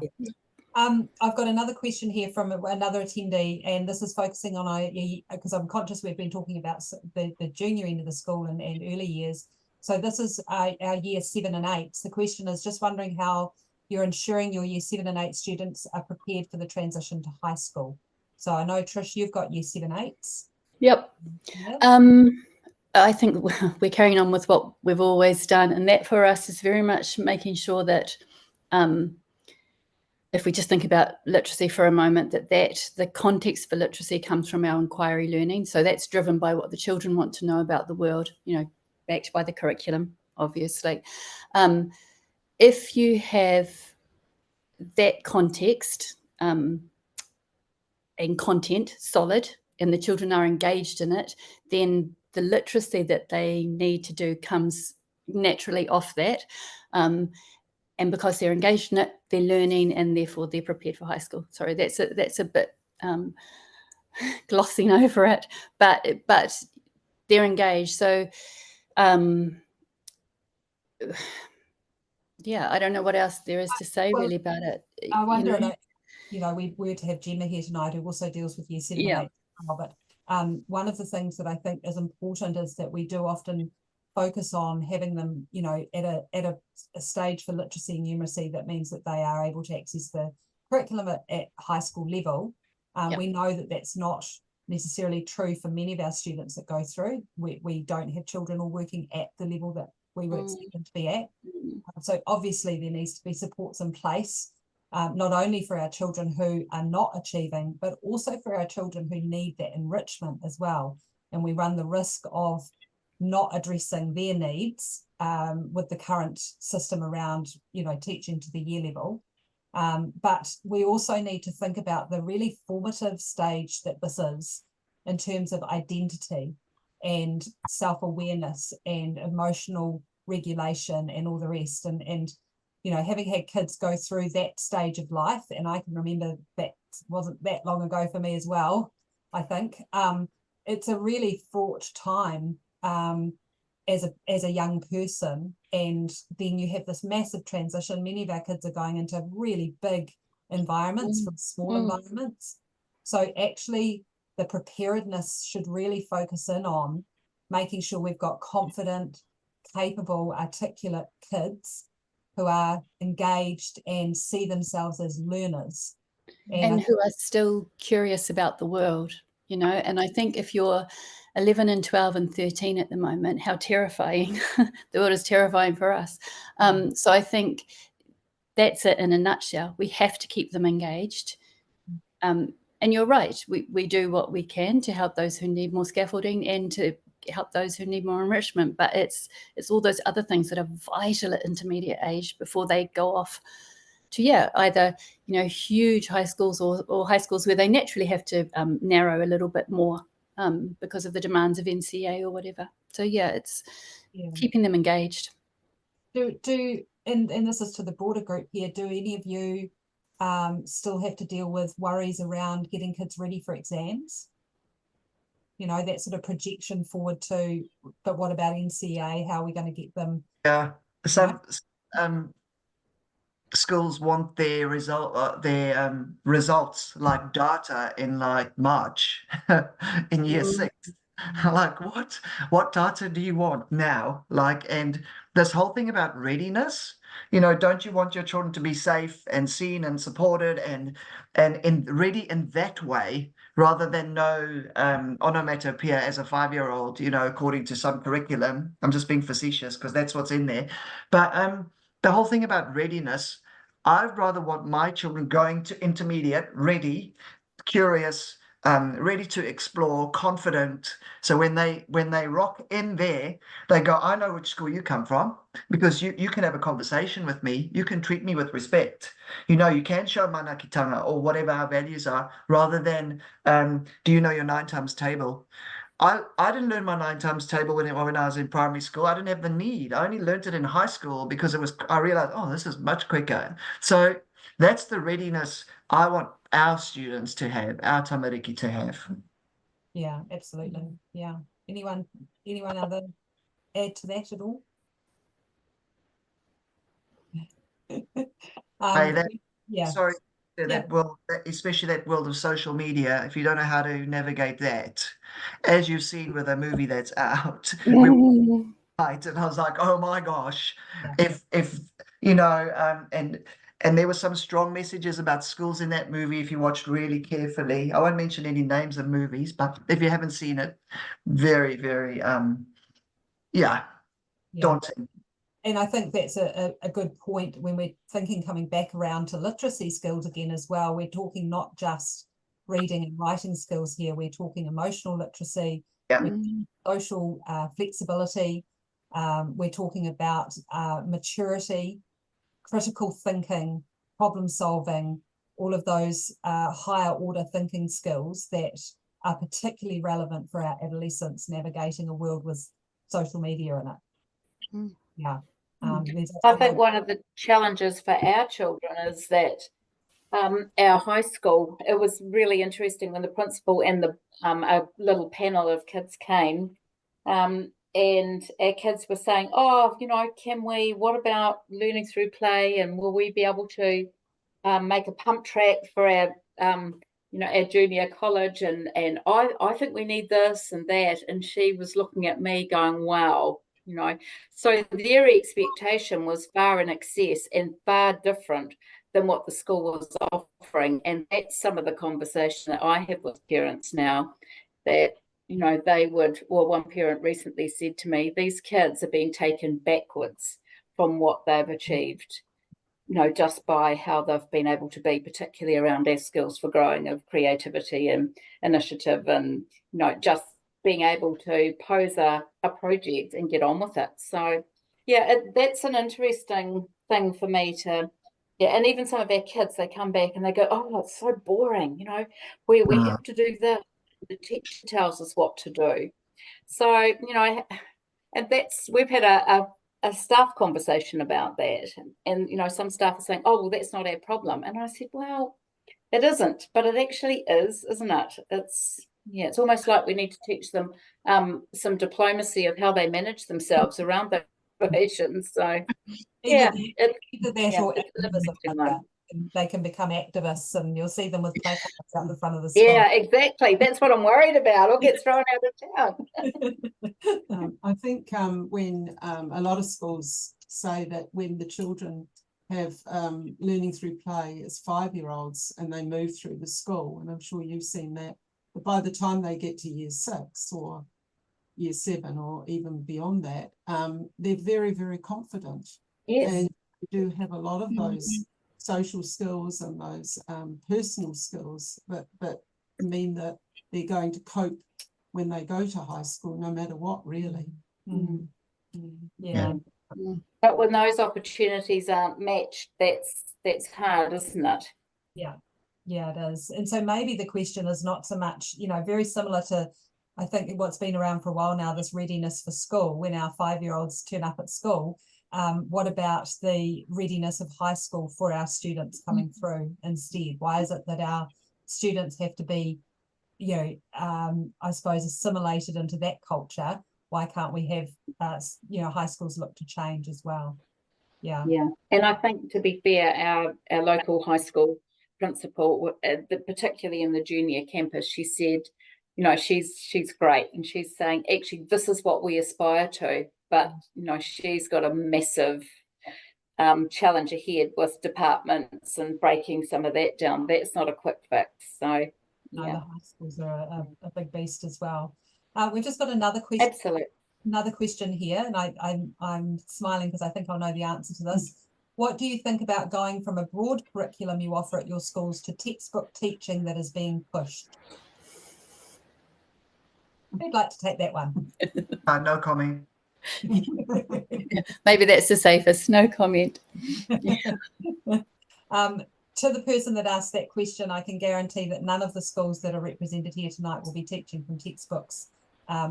Speaker 1: I've got another question here from another attendee, and this is focusing on because I'm conscious we've been talking about the junior end of the school and early years. So this is our year 7 and 8. The question is just wondering how you're ensuring your year 7 and 8 students are prepared for the transition to high school. So I know, Trish, you've got year 7 8s.
Speaker 2: Yep.
Speaker 1: Yeah.
Speaker 2: I think we're carrying on with what we've always done, and that for us is very much making sure that if we just think about literacy for a moment, that the context for literacy comes from our inquiry learning. So that's driven by what the children want to know about the world, you know, backed by the curriculum, obviously. If you have that context and content solid, and the children are engaged in it, then the literacy that they need to do comes naturally off that. And because they're engaged in it, they're learning, and therefore they're prepared for high school. Sorry, that's a bit glossing over it, but they're engaged. So yeah, I don't know what else there is to say really about it.
Speaker 1: I wonder, you know, we were to have Gemma here tonight, who also deals with year 7 and 8. But one of the things that I think is important is that we do often focus on having them, you know, at a stage for literacy and numeracy that means that they are able to access the curriculum at high school level. We know that that's not necessarily true for many of our students that go through. We don't have children all working at the level that we would expect them to be at. So obviously there needs to be supports in place, not only for our children who are not achieving, but also for our children who need that enrichment as well. And we run the risk of not addressing their needs with the current system around, you know, teaching to the year level. But we also need to think about the really formative stage that this is in terms of identity and self-awareness and emotional regulation and all the rest. And you know, having had kids go through that stage of life, and I can remember that wasn't that long ago for me as well, I think, it's a really fraught time as a young person. And then you have this massive transition. Many of our kids are going into really big environments from small environments. So actually the preparedness should really focus in on making sure we've got confident, capable, articulate kids who are engaged and see themselves as learners.
Speaker 2: And who are still curious about the world, you know. And I think if you're 11 and 12 and 13 at the moment, how terrifying. The world is terrifying for us. So I think that's it in a nutshell. We have to keep them engaged. And you're right, we do what we can to help those who need more scaffolding and to help those who need more enrichment, but it's all those other things that are vital at intermediate age before they go off to either, you know, huge high schools or high schools where they naturally have to narrow a little bit more because of the demands of NCA or whatever. So it's keeping them engaged.
Speaker 1: And this is to the broader group here, do any of you still have to deal with worries around getting kids ready for exams? You know, that sort of projection forward to, but what about NCA? How are we going to get them?
Speaker 4: Yeah, some schools want their results like data in like March in year 6. Like what data do you want now? Like, and this whole thing about readiness, you know, don't you want your children to be safe and seen and supported and ready in that way, rather than know onomatopoeia as a 5-year-old, you know, according to some curriculum. I'm just being facetious because that's what's in there. But the whole thing about readiness, I'd rather want my children going to intermediate, ready, curious, ready to explore, confident. So when they rock in there, they go, I know which school you come from, because you can have a conversation with me. You can treat me with respect. You know, you can show manakitanga or whatever our values are, rather than, do you know your 9 times table? I didn't learn my 9 times table when I was in primary school. I didn't have the need. I only learned it in high school because I realized, oh, this is much quicker. So that's the readiness I want our students to have, our tamariki to have.
Speaker 1: Yeah, absolutely. Yeah. Anyone other add to that at all?
Speaker 4: Sorry, that world, especially that world of social media, if you don't know how to navigate that, as you've seen with a movie that's out, right, and I was like, oh my gosh, if you know, and there were some strong messages about schools in that movie if you watched really carefully. I won't mention any names of movies, but if you haven't seen it, very, very daunting.
Speaker 1: And I think that's a good point when we're thinking, coming back around to literacy skills again as well. We're talking not just reading and writing skills here, we're talking emotional literacy, social flexibility, we're talking about maturity, critical thinking, problem solving, all of those higher order thinking skills that are particularly relevant for our adolescents navigating a world with social media in it. Yeah.
Speaker 5: I think one of the challenges for our children is that our high school, it was really interesting when the principal and a little panel of kids came, and our kids were saying, oh, you know, what about learning through play, and will we be able to make a pump track for our our junior college, and I think we need this and that. And she was looking at me going, wow, you know, so their expectation was far in excess and far different than what the school was offering. And that's some of the conversation that I have with parents now, that, you know, one parent recently said to me, these kids are being taken backwards from what they've achieved, you know, just by how they've been able to be, particularly around their skills for growing of creativity and initiative, and, you know, just being able to pose a project and get on with it. So, yeah, that's an interesting thing for me to, and even some of our kids, they come back and they go, oh, it's so boring, you know, we have to do this, the teacher tells us what to do. So, you know, and we've had a staff conversation about that, and you know, some staff are saying, oh, well, that's not our problem. And I said, well, it isn't, but it actually is, isn't it? It's almost like we need to teach them some diplomacy of how they manage themselves around those situations. So
Speaker 1: either that or activism, they can become activists, and you'll see them with play cards out the front of the school.
Speaker 5: Yeah, exactly. That's what I'm worried about. I'll get thrown out of town.
Speaker 6: I think when a lot of schools say that when the children have learning through play as 5-year-olds and they move through the school, and I'm sure you've seen that, but by the time they get to year 6 or year 7 or even beyond that, they're very, very confident.
Speaker 5: Yes.
Speaker 6: And they do have a lot of those social skills and those personal skills that mean that they're going to cope when they go to high school, no matter what, really.
Speaker 1: Yeah.
Speaker 5: But when those opportunities aren't matched, that's hard, isn't it?
Speaker 1: Yeah, it is. And so maybe the question is not so much, you know, very similar to, I think, what's been around for a while now, this readiness for school. When our 5-year-olds turn up at school, what about the readiness of high school for our students coming through instead? Why is it that our students have to be, you know, I suppose, assimilated into that culture? Why can't we have, high schools look to change as well? Yeah.
Speaker 5: And I think, to be fair, our local high school principal, particularly in the junior campus, she said, you know, she's great, and she's saying, actually, this is what we aspire to, but, you know, she's got a massive challenge ahead with departments and breaking some of that down. That's not a quick fix. So
Speaker 1: no, the high schools are a big beast as well. We've just got another question.
Speaker 5: Absolutely.
Speaker 1: Another question here, and I'm smiling because I think I'll know the answer to this. What do you think about going from a broad curriculum you offer at your schools to textbook teaching that is being pushed? Who'd like to take that one?
Speaker 4: No comment.
Speaker 2: Maybe that's the safest. No comment.
Speaker 1: To the person that asked that question, I can guarantee that none of the schools that are represented here tonight will be teaching from textbooks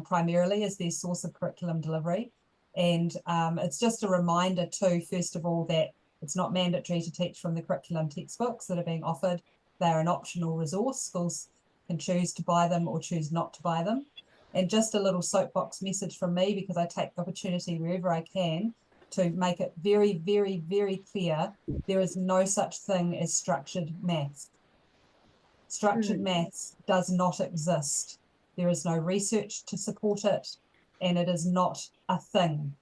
Speaker 1: primarily as their source of curriculum delivery. And it's just a reminder too, first of all, that it's not mandatory to teach from the curriculum textbooks that are being offered. They're an optional resource. Schools can choose to buy them or choose not to buy them. And just a little soapbox message from me, because I take the opportunity wherever I can to make it very, very, very clear, there is no such thing as structured maths. Structured maths does not exist. There is no research to support it, and it is not a thing.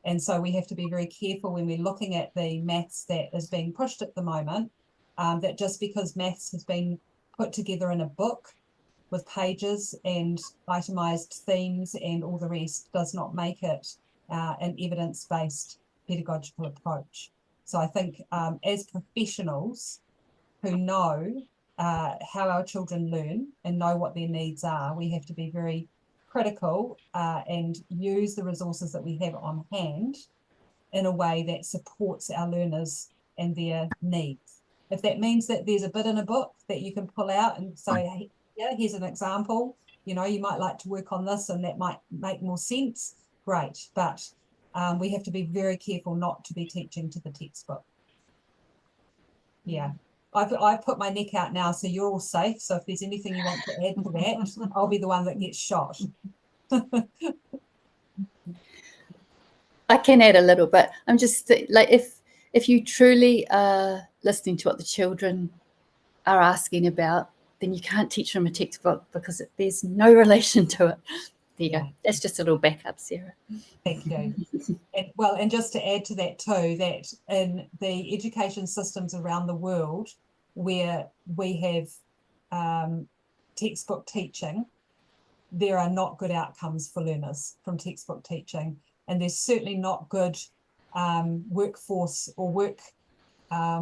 Speaker 1: And so we have to be very careful when we're looking at the maths that is being pushed at the moment, that just because maths has been put together in a book with pages and itemized themes and all the rest does not make it an evidence-based pedagogical approach. So I think as professionals who know how our children learn and know what their needs are, we have to be very critical and use the resources that we have on hand in a way that supports our learners and their needs. If that means that there's a bit in a book that you can pull out and say, hey, yeah, here's an example, you know, you might like to work on this and that might make more sense, great. But we have to be very careful not to be teaching to the textbook. Yeah. I've put my neck out now, so you're all safe. So if there's anything you want to add to that, I'll be the one that gets shot.
Speaker 2: I can add a little bit. I'm just like, if you truly are listening to what the children are asking about, then you can't teach them a textbook because there's no relation to it. There you go. That's just a little backup, Sarah.
Speaker 1: Thank you. And just to add to that too, that in the education systems around the world where we have textbook teaching, there are not good outcomes for learners from textbook teaching. And there's certainly not good workforce or work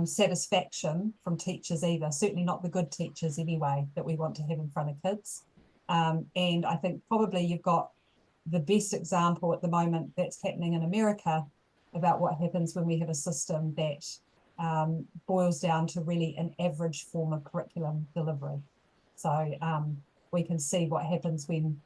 Speaker 1: satisfaction from teachers either, certainly not the good teachers anyway that we want to have in front of kids. And I think probably you've got the best example at the moment that's happening in America about what happens when we have a system that boils down to really an average form of curriculum delivery. So we can see what happens when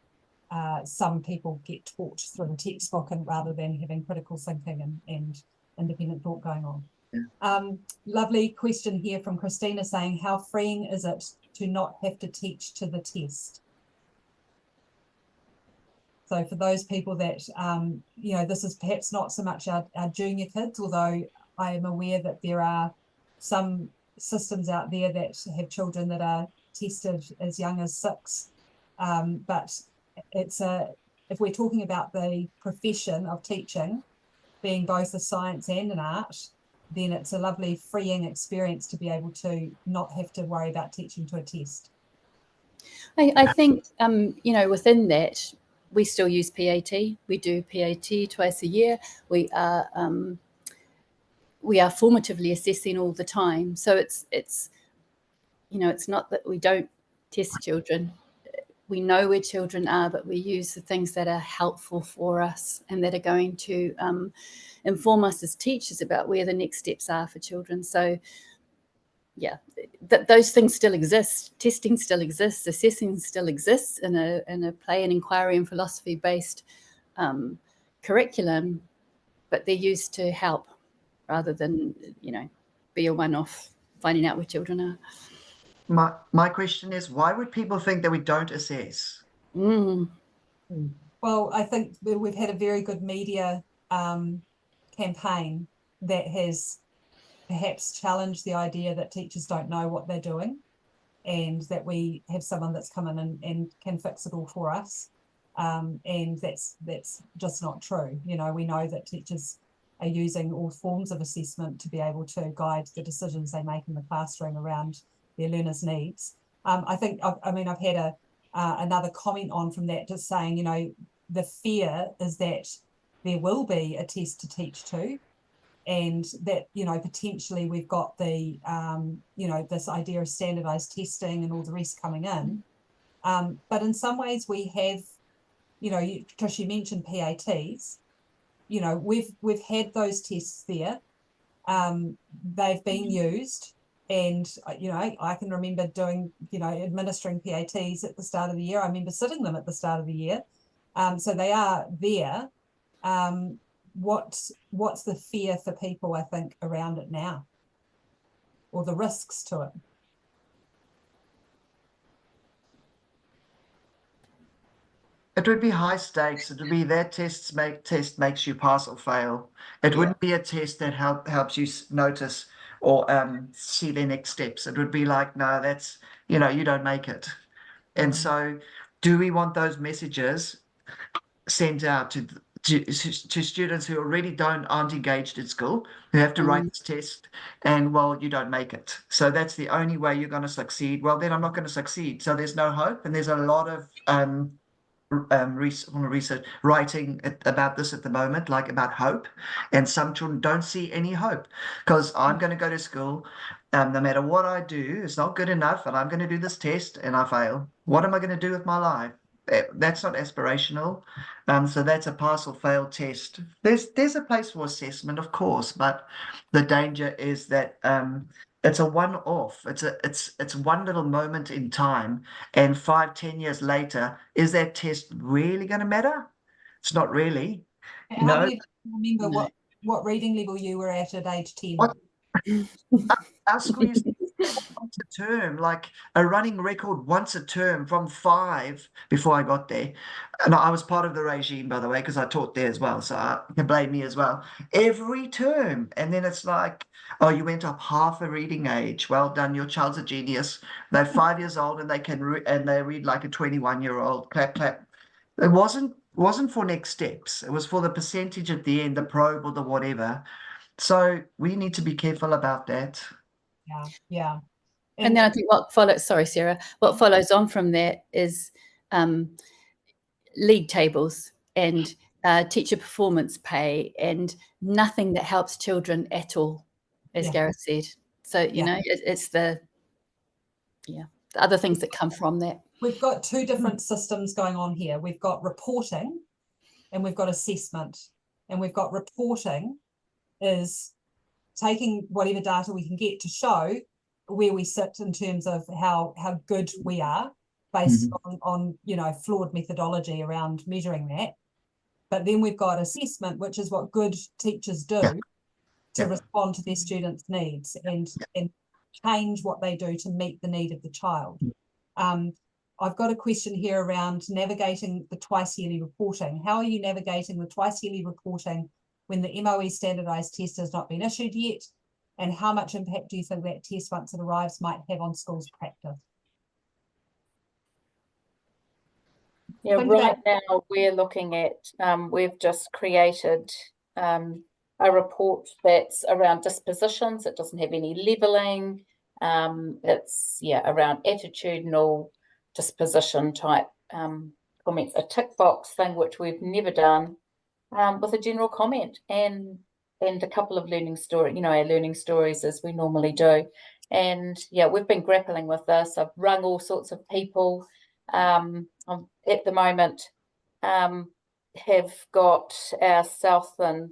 Speaker 1: some people get taught through the textbook and rather than having critical thinking and independent thought going on. Yeah. Lovely question here from Christina saying, how freeing is it to not have to teach to the test? So for those people that, you know, this is perhaps not so much our junior kids, although I am aware that there are some systems out there that have children that are tested as young as 6. But it's if we're talking about the profession of teaching being both a science and an art, then it's a lovely freeing experience to be able to not have to worry about teaching to a test.
Speaker 2: I think, you know, within that, we still use PAT. We do PAT twice a year. We are formatively assessing all the time. So it's you know, it's not that we don't test children. We know where children are, but we use the things that are helpful for us and that are going to inform us as teachers about where the next steps are for children. So yeah, those things still exist. Testing still exists. Assessing still exists in a play and inquiry and philosophy based curriculum, but they're used to help rather than, you know, be a one-off finding out where children are.
Speaker 4: My question is, why would people think that we don't assess?
Speaker 1: Well, I think we've had a very good media campaign that has perhaps challenged the idea that teachers don't know what they're doing and that we have someone that's come in and can fix it all for us. And that's just not true. You know, we know that teachers are using all forms of assessment to be able to guide the decisions they make in the classroom around their learners' needs. I think, I mean, I've had another comment on from that, just saying, you know, the fear is that there will be a test to teach to, and that, you know, potentially we've got the, you know, this idea of standardized testing and all the rest coming in. But in some ways we have, you know, Trish, you mentioned PATs, you know, we've had those tests there. They've been used. And, you know, I can remember doing, you know, administering PATs at the start of the year. I remember sitting them at the start of the year. So they are there. What's the fear for people, I think, around it now? Or the risks to it?
Speaker 4: It would be high stakes. It would be that test makes you pass or fail. It
Speaker 3: Yeah.
Speaker 4: wouldn't be a test that helps you notice or see the next steps. It would be like, no, that's, you don't make it. And so do we want those messages sent out to students who already aren't engaged at school, who have to write this test, and well, you don't make it, so that's the only way you're going to succeed? Well, then I'm not going to succeed, so there's no hope. And there's a lot of research writing about this at the moment, like about hope, and some children don't see any hope because I'm going to go to school, no matter what I do, it's not good enough, and I'm going to do this test and I fail. What am I going to do with my life? That's not aspirational. So that's a pass or fail test. There's a place for assessment, of course, but the danger is that it's a one-off. It's one little moment in time, and 5-10 years later, is that test really going to matter? It's not really.
Speaker 1: How many remember
Speaker 2: No.
Speaker 1: what reading level you were at age 10?
Speaker 4: What? Our school used to once a term, like a running record once a term from 5 before I got there. And I was part of the regime, by the way, because I taught there as well. So you can blame me as well. Every term. And then it's like, oh, you went up half a reading age. Well done. Your child's a genius. They're 5 years old and they can they read like a 21-year-old. Clap, clap. It wasn't for next steps. It was for the percentage at the end, the probe or the whatever. So we need to be careful about that.
Speaker 1: Yeah.
Speaker 2: And then I think what follows, sorry, Sarah, what follows on from that is league tables and teacher performance pay, and nothing that helps children at all, as Gareth said. So, you know, it's the other things that come from that.
Speaker 1: We've got two different systems going on here. We've got reporting and we've got assessment. And we've got reporting is taking whatever data we can get to show where we sit in terms of how good we are based on flawed methodology around measuring that. But then we've got assessment, which is what good teachers do to respond to their students' needs and change what they do to meet the need of the child. I've got a question here around navigating the twice yearly reporting. How are you navigating the twice yearly reporting when the MOE standardised test has not been issued yet? And how much impact do you think that test, once it arrives, might have on schools' practice?
Speaker 5: Yeah, right now we're looking at, we've just created a report that's around dispositions. It doesn't have any labelling. It's, around attitudinal disposition type comments, a tick box thing, which we've never done, with a general comment and a couple of learning story, our learning stories as we normally do. And we've been grappling with this. I've rung all sorts of people. At the moment, have got our Southland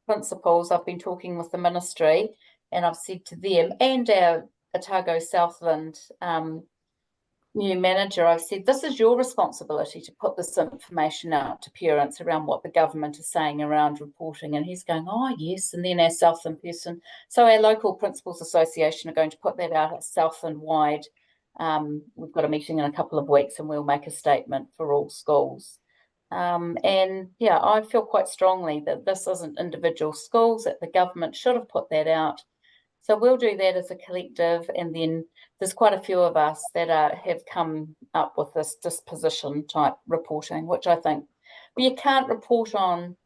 Speaker 5: principals. I've been talking with the ministry, and I've said to them and our Otago Southland new manager, I've said, this is your responsibility to put this information out to parents around what the government is saying around reporting. And he's going, oh, yes. And then our Southland person. So our local principals association are going to put that out at Southland wide. We've got a meeting in a couple of weeks and we'll make a statement for all schools. I feel quite strongly that this isn't individual schools, that the government should have put that out. So we'll do that as a collective, and then there's quite a few of us that have come up with this disposition type reporting, which I think, you can't report on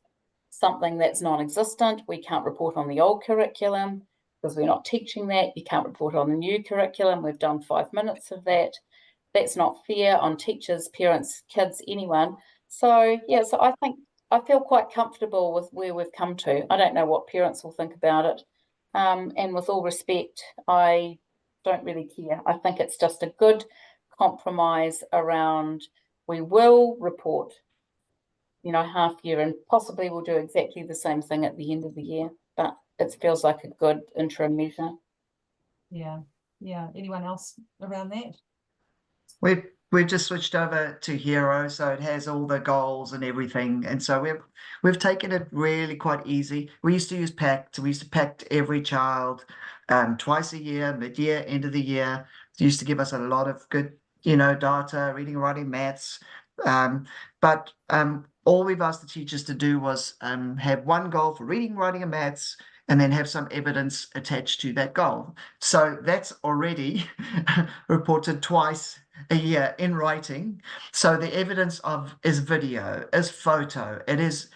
Speaker 5: something that's non-existent. We can't report on the old curriculum because we're not teaching that. You can't report on the new curriculum. We've done 5 minutes of that. That's not fair on teachers, parents, kids, anyone. So, so I think I feel quite comfortable with where we've come to. I don't know what parents will think about it. And with all respect, I don't really care. I think it's just a good compromise around, we will report, half year, and possibly we'll do exactly the same thing at the end of the year. But it feels like a good interim measure. Yeah. Anyone else around that?
Speaker 4: We've just switched over to Hero, so it has all the goals and everything, and so we've taken it really quite easy. We used to use PACT. We used to PACT every child twice a year, mid-year, end of the year. It used to give us a lot of good, data, reading, writing, maths, But all we've asked the teachers to do was have one goal for reading, writing, and maths, and then have some evidence attached to that goal. So that's already reported twice a year in writing. So the evidence is video, is photo. It is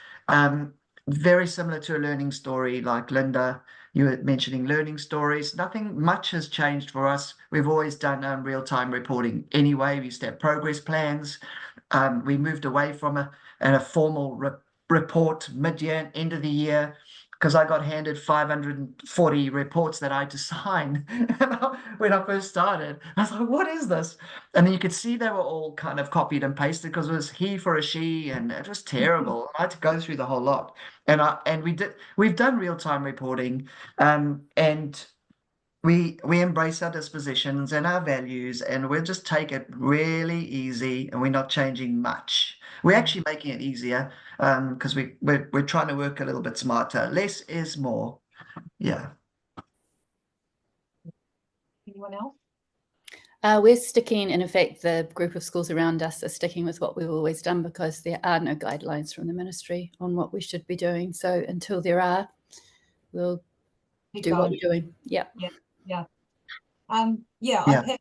Speaker 4: very similar to a learning story, like Linda, you were mentioning learning stories. Nothing much has changed for us. We've always done real-time reporting anyway. We used to have progress plans. We moved away from a formal report mid-year, end of the year, because I got handed 540 reports that I had to sign when I first started. I was like, what is this? And then you could see they were all kind of copied and pasted because it was he for a she, and it was terrible. I had to go through the whole lot. And we've done real-time reporting, and we embrace our dispositions and our values, and we'll just take it really easy, and we're not changing much. We're actually making it easier because we're trying to work a little bit smarter. Less is more. Yeah.
Speaker 1: Anyone else?
Speaker 2: We're sticking, and in fact, the group of schools around us are sticking with what we've always done, because there are no guidelines from the ministry on what we should be doing. So until there are, we'll do what we're doing. Yeah.
Speaker 1: I've had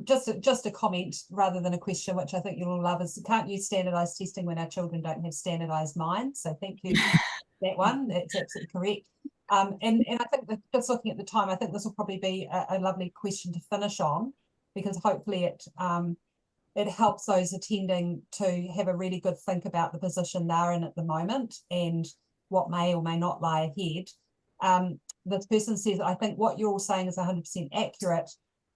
Speaker 1: just a comment rather than a question, which I think you'll all love, is can't use standardized testing when our children don't have standardized minds. So thank you for that one. That's absolutely correct. And I think that just looking at the time, I think this will probably be a lovely question to finish on, because hopefully it helps those attending to have a really good think about the position they're in at the moment and what may or may not lie ahead. This person says, I think what you're all saying is 100% accurate,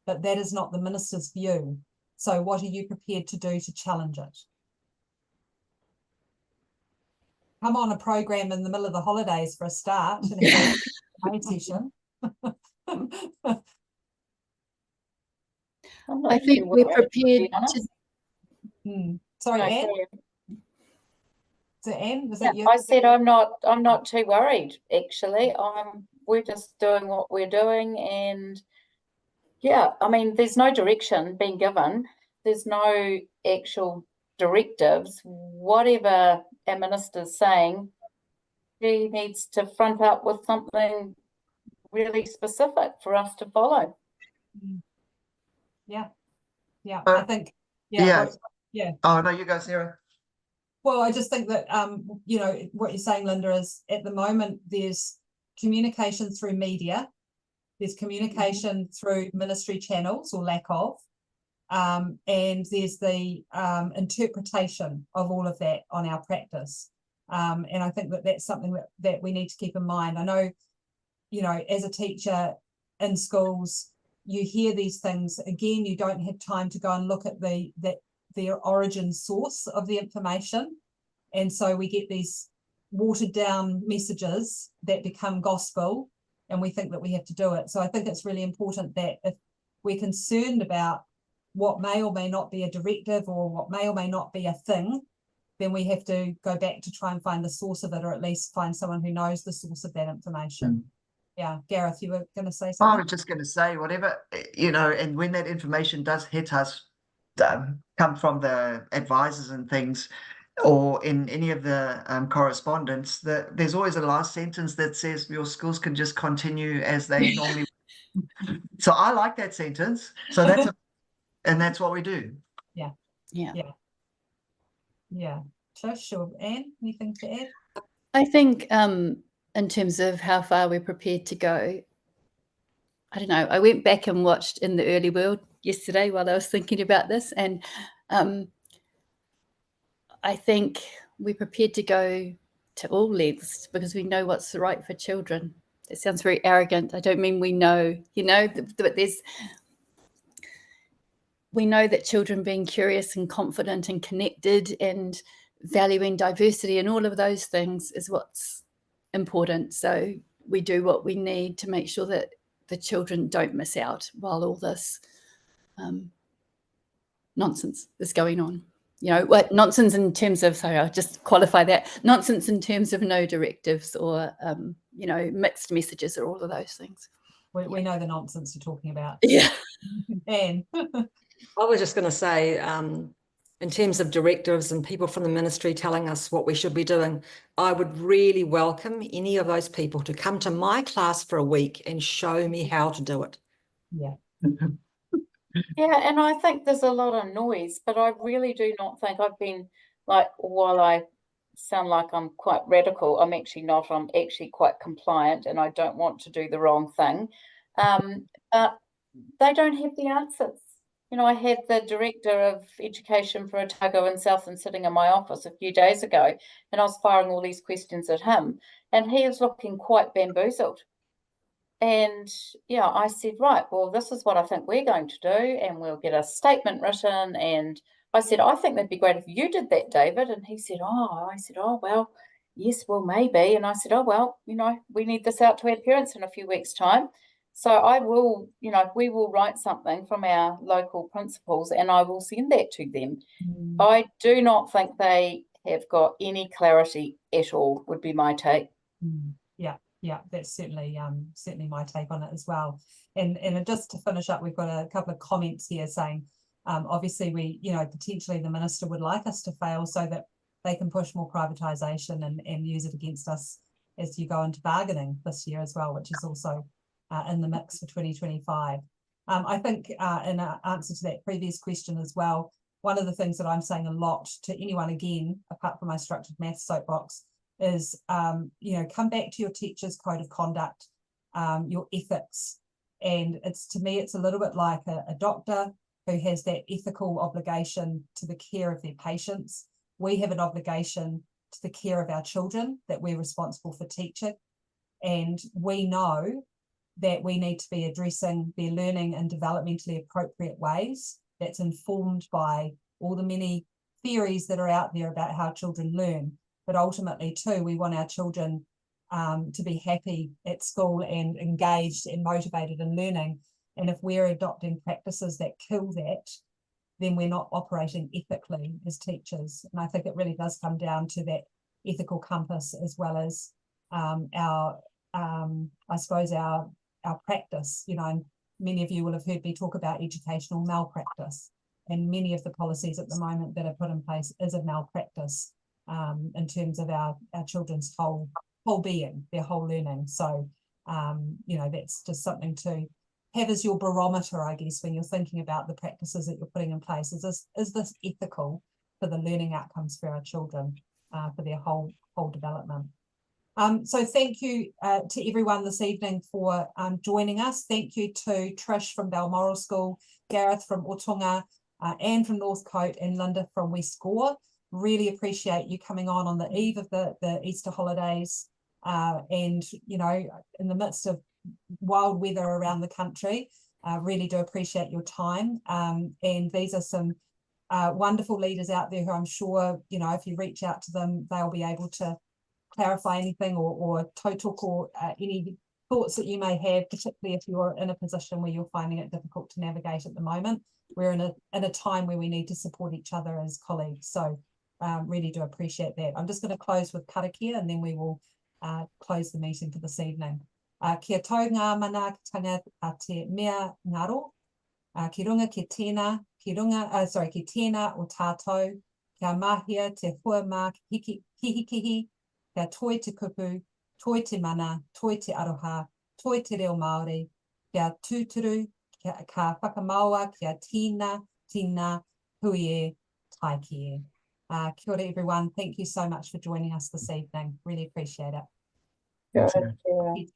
Speaker 1: but that is not the minister's view. So what are you prepared to do to challenge it? Come on a program in the middle of the holidays for a start and have a main session.
Speaker 2: I think we're prepared
Speaker 5: to.
Speaker 1: Sorry,
Speaker 5: No,
Speaker 1: Anne?
Speaker 5: sorry.
Speaker 1: So Anne, was that you?
Speaker 5: I said I'm not too worried, actually. We're just doing what we're doing, and yeah, I mean, there's no direction being given. There's no actual directives. Whatever our minister's saying, he needs to front up with something really specific for us to follow.
Speaker 1: Yeah, I think,
Speaker 4: Yeah.
Speaker 1: yeah.
Speaker 4: Oh, no, you go, Sarah.
Speaker 1: Well, I just think that, you know, what you're saying, Linda, is at the moment there's communication through media, there's communication through ministry channels or lack of, and there's the interpretation of all of that on our practice. And I think that that's something that we need to keep in mind. I know, you know, as a teacher in schools, you hear these things, again, you don't have time to go and look at the origin source of the information. And so we get these watered down messages that become gospel, and we think that we have to do it. So I think it's really important that if we're concerned about what may or may not be a directive or what may or may not be a thing, then we have to go back to try and find the source of it, or at least find someone who knows the source of that information. Yeah, Gareth, you were going to say something?
Speaker 4: I was just going to say, whatever, you know, and when that information does hit us, come from the advisors and things, or in any of the correspondence, there's always a last sentence that says your schools can just continue as they normally. So I like that sentence. So and that's what we do.
Speaker 1: Yeah. Trish or Anne, anything to add?
Speaker 2: I think in terms of how far we're prepared to go, I don't know, I went back and watched In the Early World yesterday while I was thinking about this, and I think we're prepared to go to all lengths because we know what's right for children. It sounds very arrogant. I don't mean we know, you know, but we know that children being curious and confident and connected and valuing diversity and all of those things is what's important. So we do what we need to make sure that the children don't miss out while all this nonsense is going on. You know, what nonsense in terms of, sorry, I'll just qualify that, nonsense in terms of no directives or, you know, mixed messages or all of those things.
Speaker 1: We know the nonsense you're talking about.
Speaker 2: Yeah.
Speaker 1: Anne.
Speaker 3: I was just going to say, in terms of directives and people from the ministry telling us what we should be doing, I would really welcome any of those people to come to my class for a week and show me how to do it.
Speaker 1: Yeah.
Speaker 5: Yeah, and I think there's a lot of noise, but I really do not think I've been like, while I sound like I'm quite radical, I'm actually not. I'm actually quite compliant and I don't want to do the wrong thing. But they don't have the answers. You know, I had the director of education for Otago and Southland sitting in my office a few days ago, and I was firing all these questions at him, and he is looking quite bamboozled. And yeah, I said, right, well, this is what I think we're going to do, and we'll get a statement written. And I said, I think that'd be great if you did that, David. And he said, oh, well, yes, well, maybe. And I said, oh, well, you know, we need this out to our parents in a few weeks' time. So I will, you know, we will write something from our local principals and I will send that to them. I do not think they have got any clarity at all, would be my take.
Speaker 1: Yeah, that's certainly my take on it as well. And just to finish up, we've got a couple of comments here saying, obviously we, you know, potentially the minister would like us to fail so that they can push more privatisation and use it against us as you go into bargaining this year as well, which is also in the mix for 2025. I think in answer to that previous question as well, one of the things that I'm saying a lot to anyone, again, apart from my structured maths soapbox, is, you know, come back to your teacher's code of conduct, your ethics. And it's, to me, it's a little bit like a doctor who has that ethical obligation to the care of their patients. We have an obligation to the care of our children that we're responsible for teaching. And we know that we need to be addressing their learning in developmentally appropriate ways. That's informed by all the many theories that are out there about how children learn. But ultimately, too, we want our children to be happy at school and engaged and motivated in learning. And if we're adopting practices that kill that, then we're not operating ethically as teachers. And I think it really does come down to that ethical compass, as well as our practice. You know, and many of you will have heard me talk about educational malpractice. And many of the policies at the moment that are put in place is a malpractice. In terms of our children's whole being, their whole learning. So, you know, that's just something to have as your barometer, I guess, when you're thinking about the practices that you're putting in place. Is this ethical for the learning outcomes for our children, for their whole development? So thank you to everyone this evening for joining us. Thank you to Trish from Balmoral School, Gareth from Otunga, Anne from Northcote, and Linda from West Gore. Really appreciate you coming on the eve of the Easter holidays, and, you know, in the midst of wild weather around the country. Really do appreciate your time. And these are some wonderful leaders out there who I'm sure, you know, if you reach out to them, they'll be able to clarify anything or talk or any thoughts that you may have, particularly if you're in a position where you're finding it difficult to navigate at the moment. We're in a time where we need to support each other as colleagues. So really do appreciate that. I'm just going to close with karakia, and then we will close the meeting for this evening. Kia tau ngā manaakitanga a te mea ngaro, ki runga ki tēnā, ki tēnā o tātou, kia mahia te hua mā kihikihi, kia toi te kupu, toi te mana, toi te aroha, toi te reo Māori, kia tūturu, ka whakamaua, kia tīna, hui e, tai ki e. Kia ora everyone, thank you so much for joining us this evening. Really appreciate it.
Speaker 5: Good.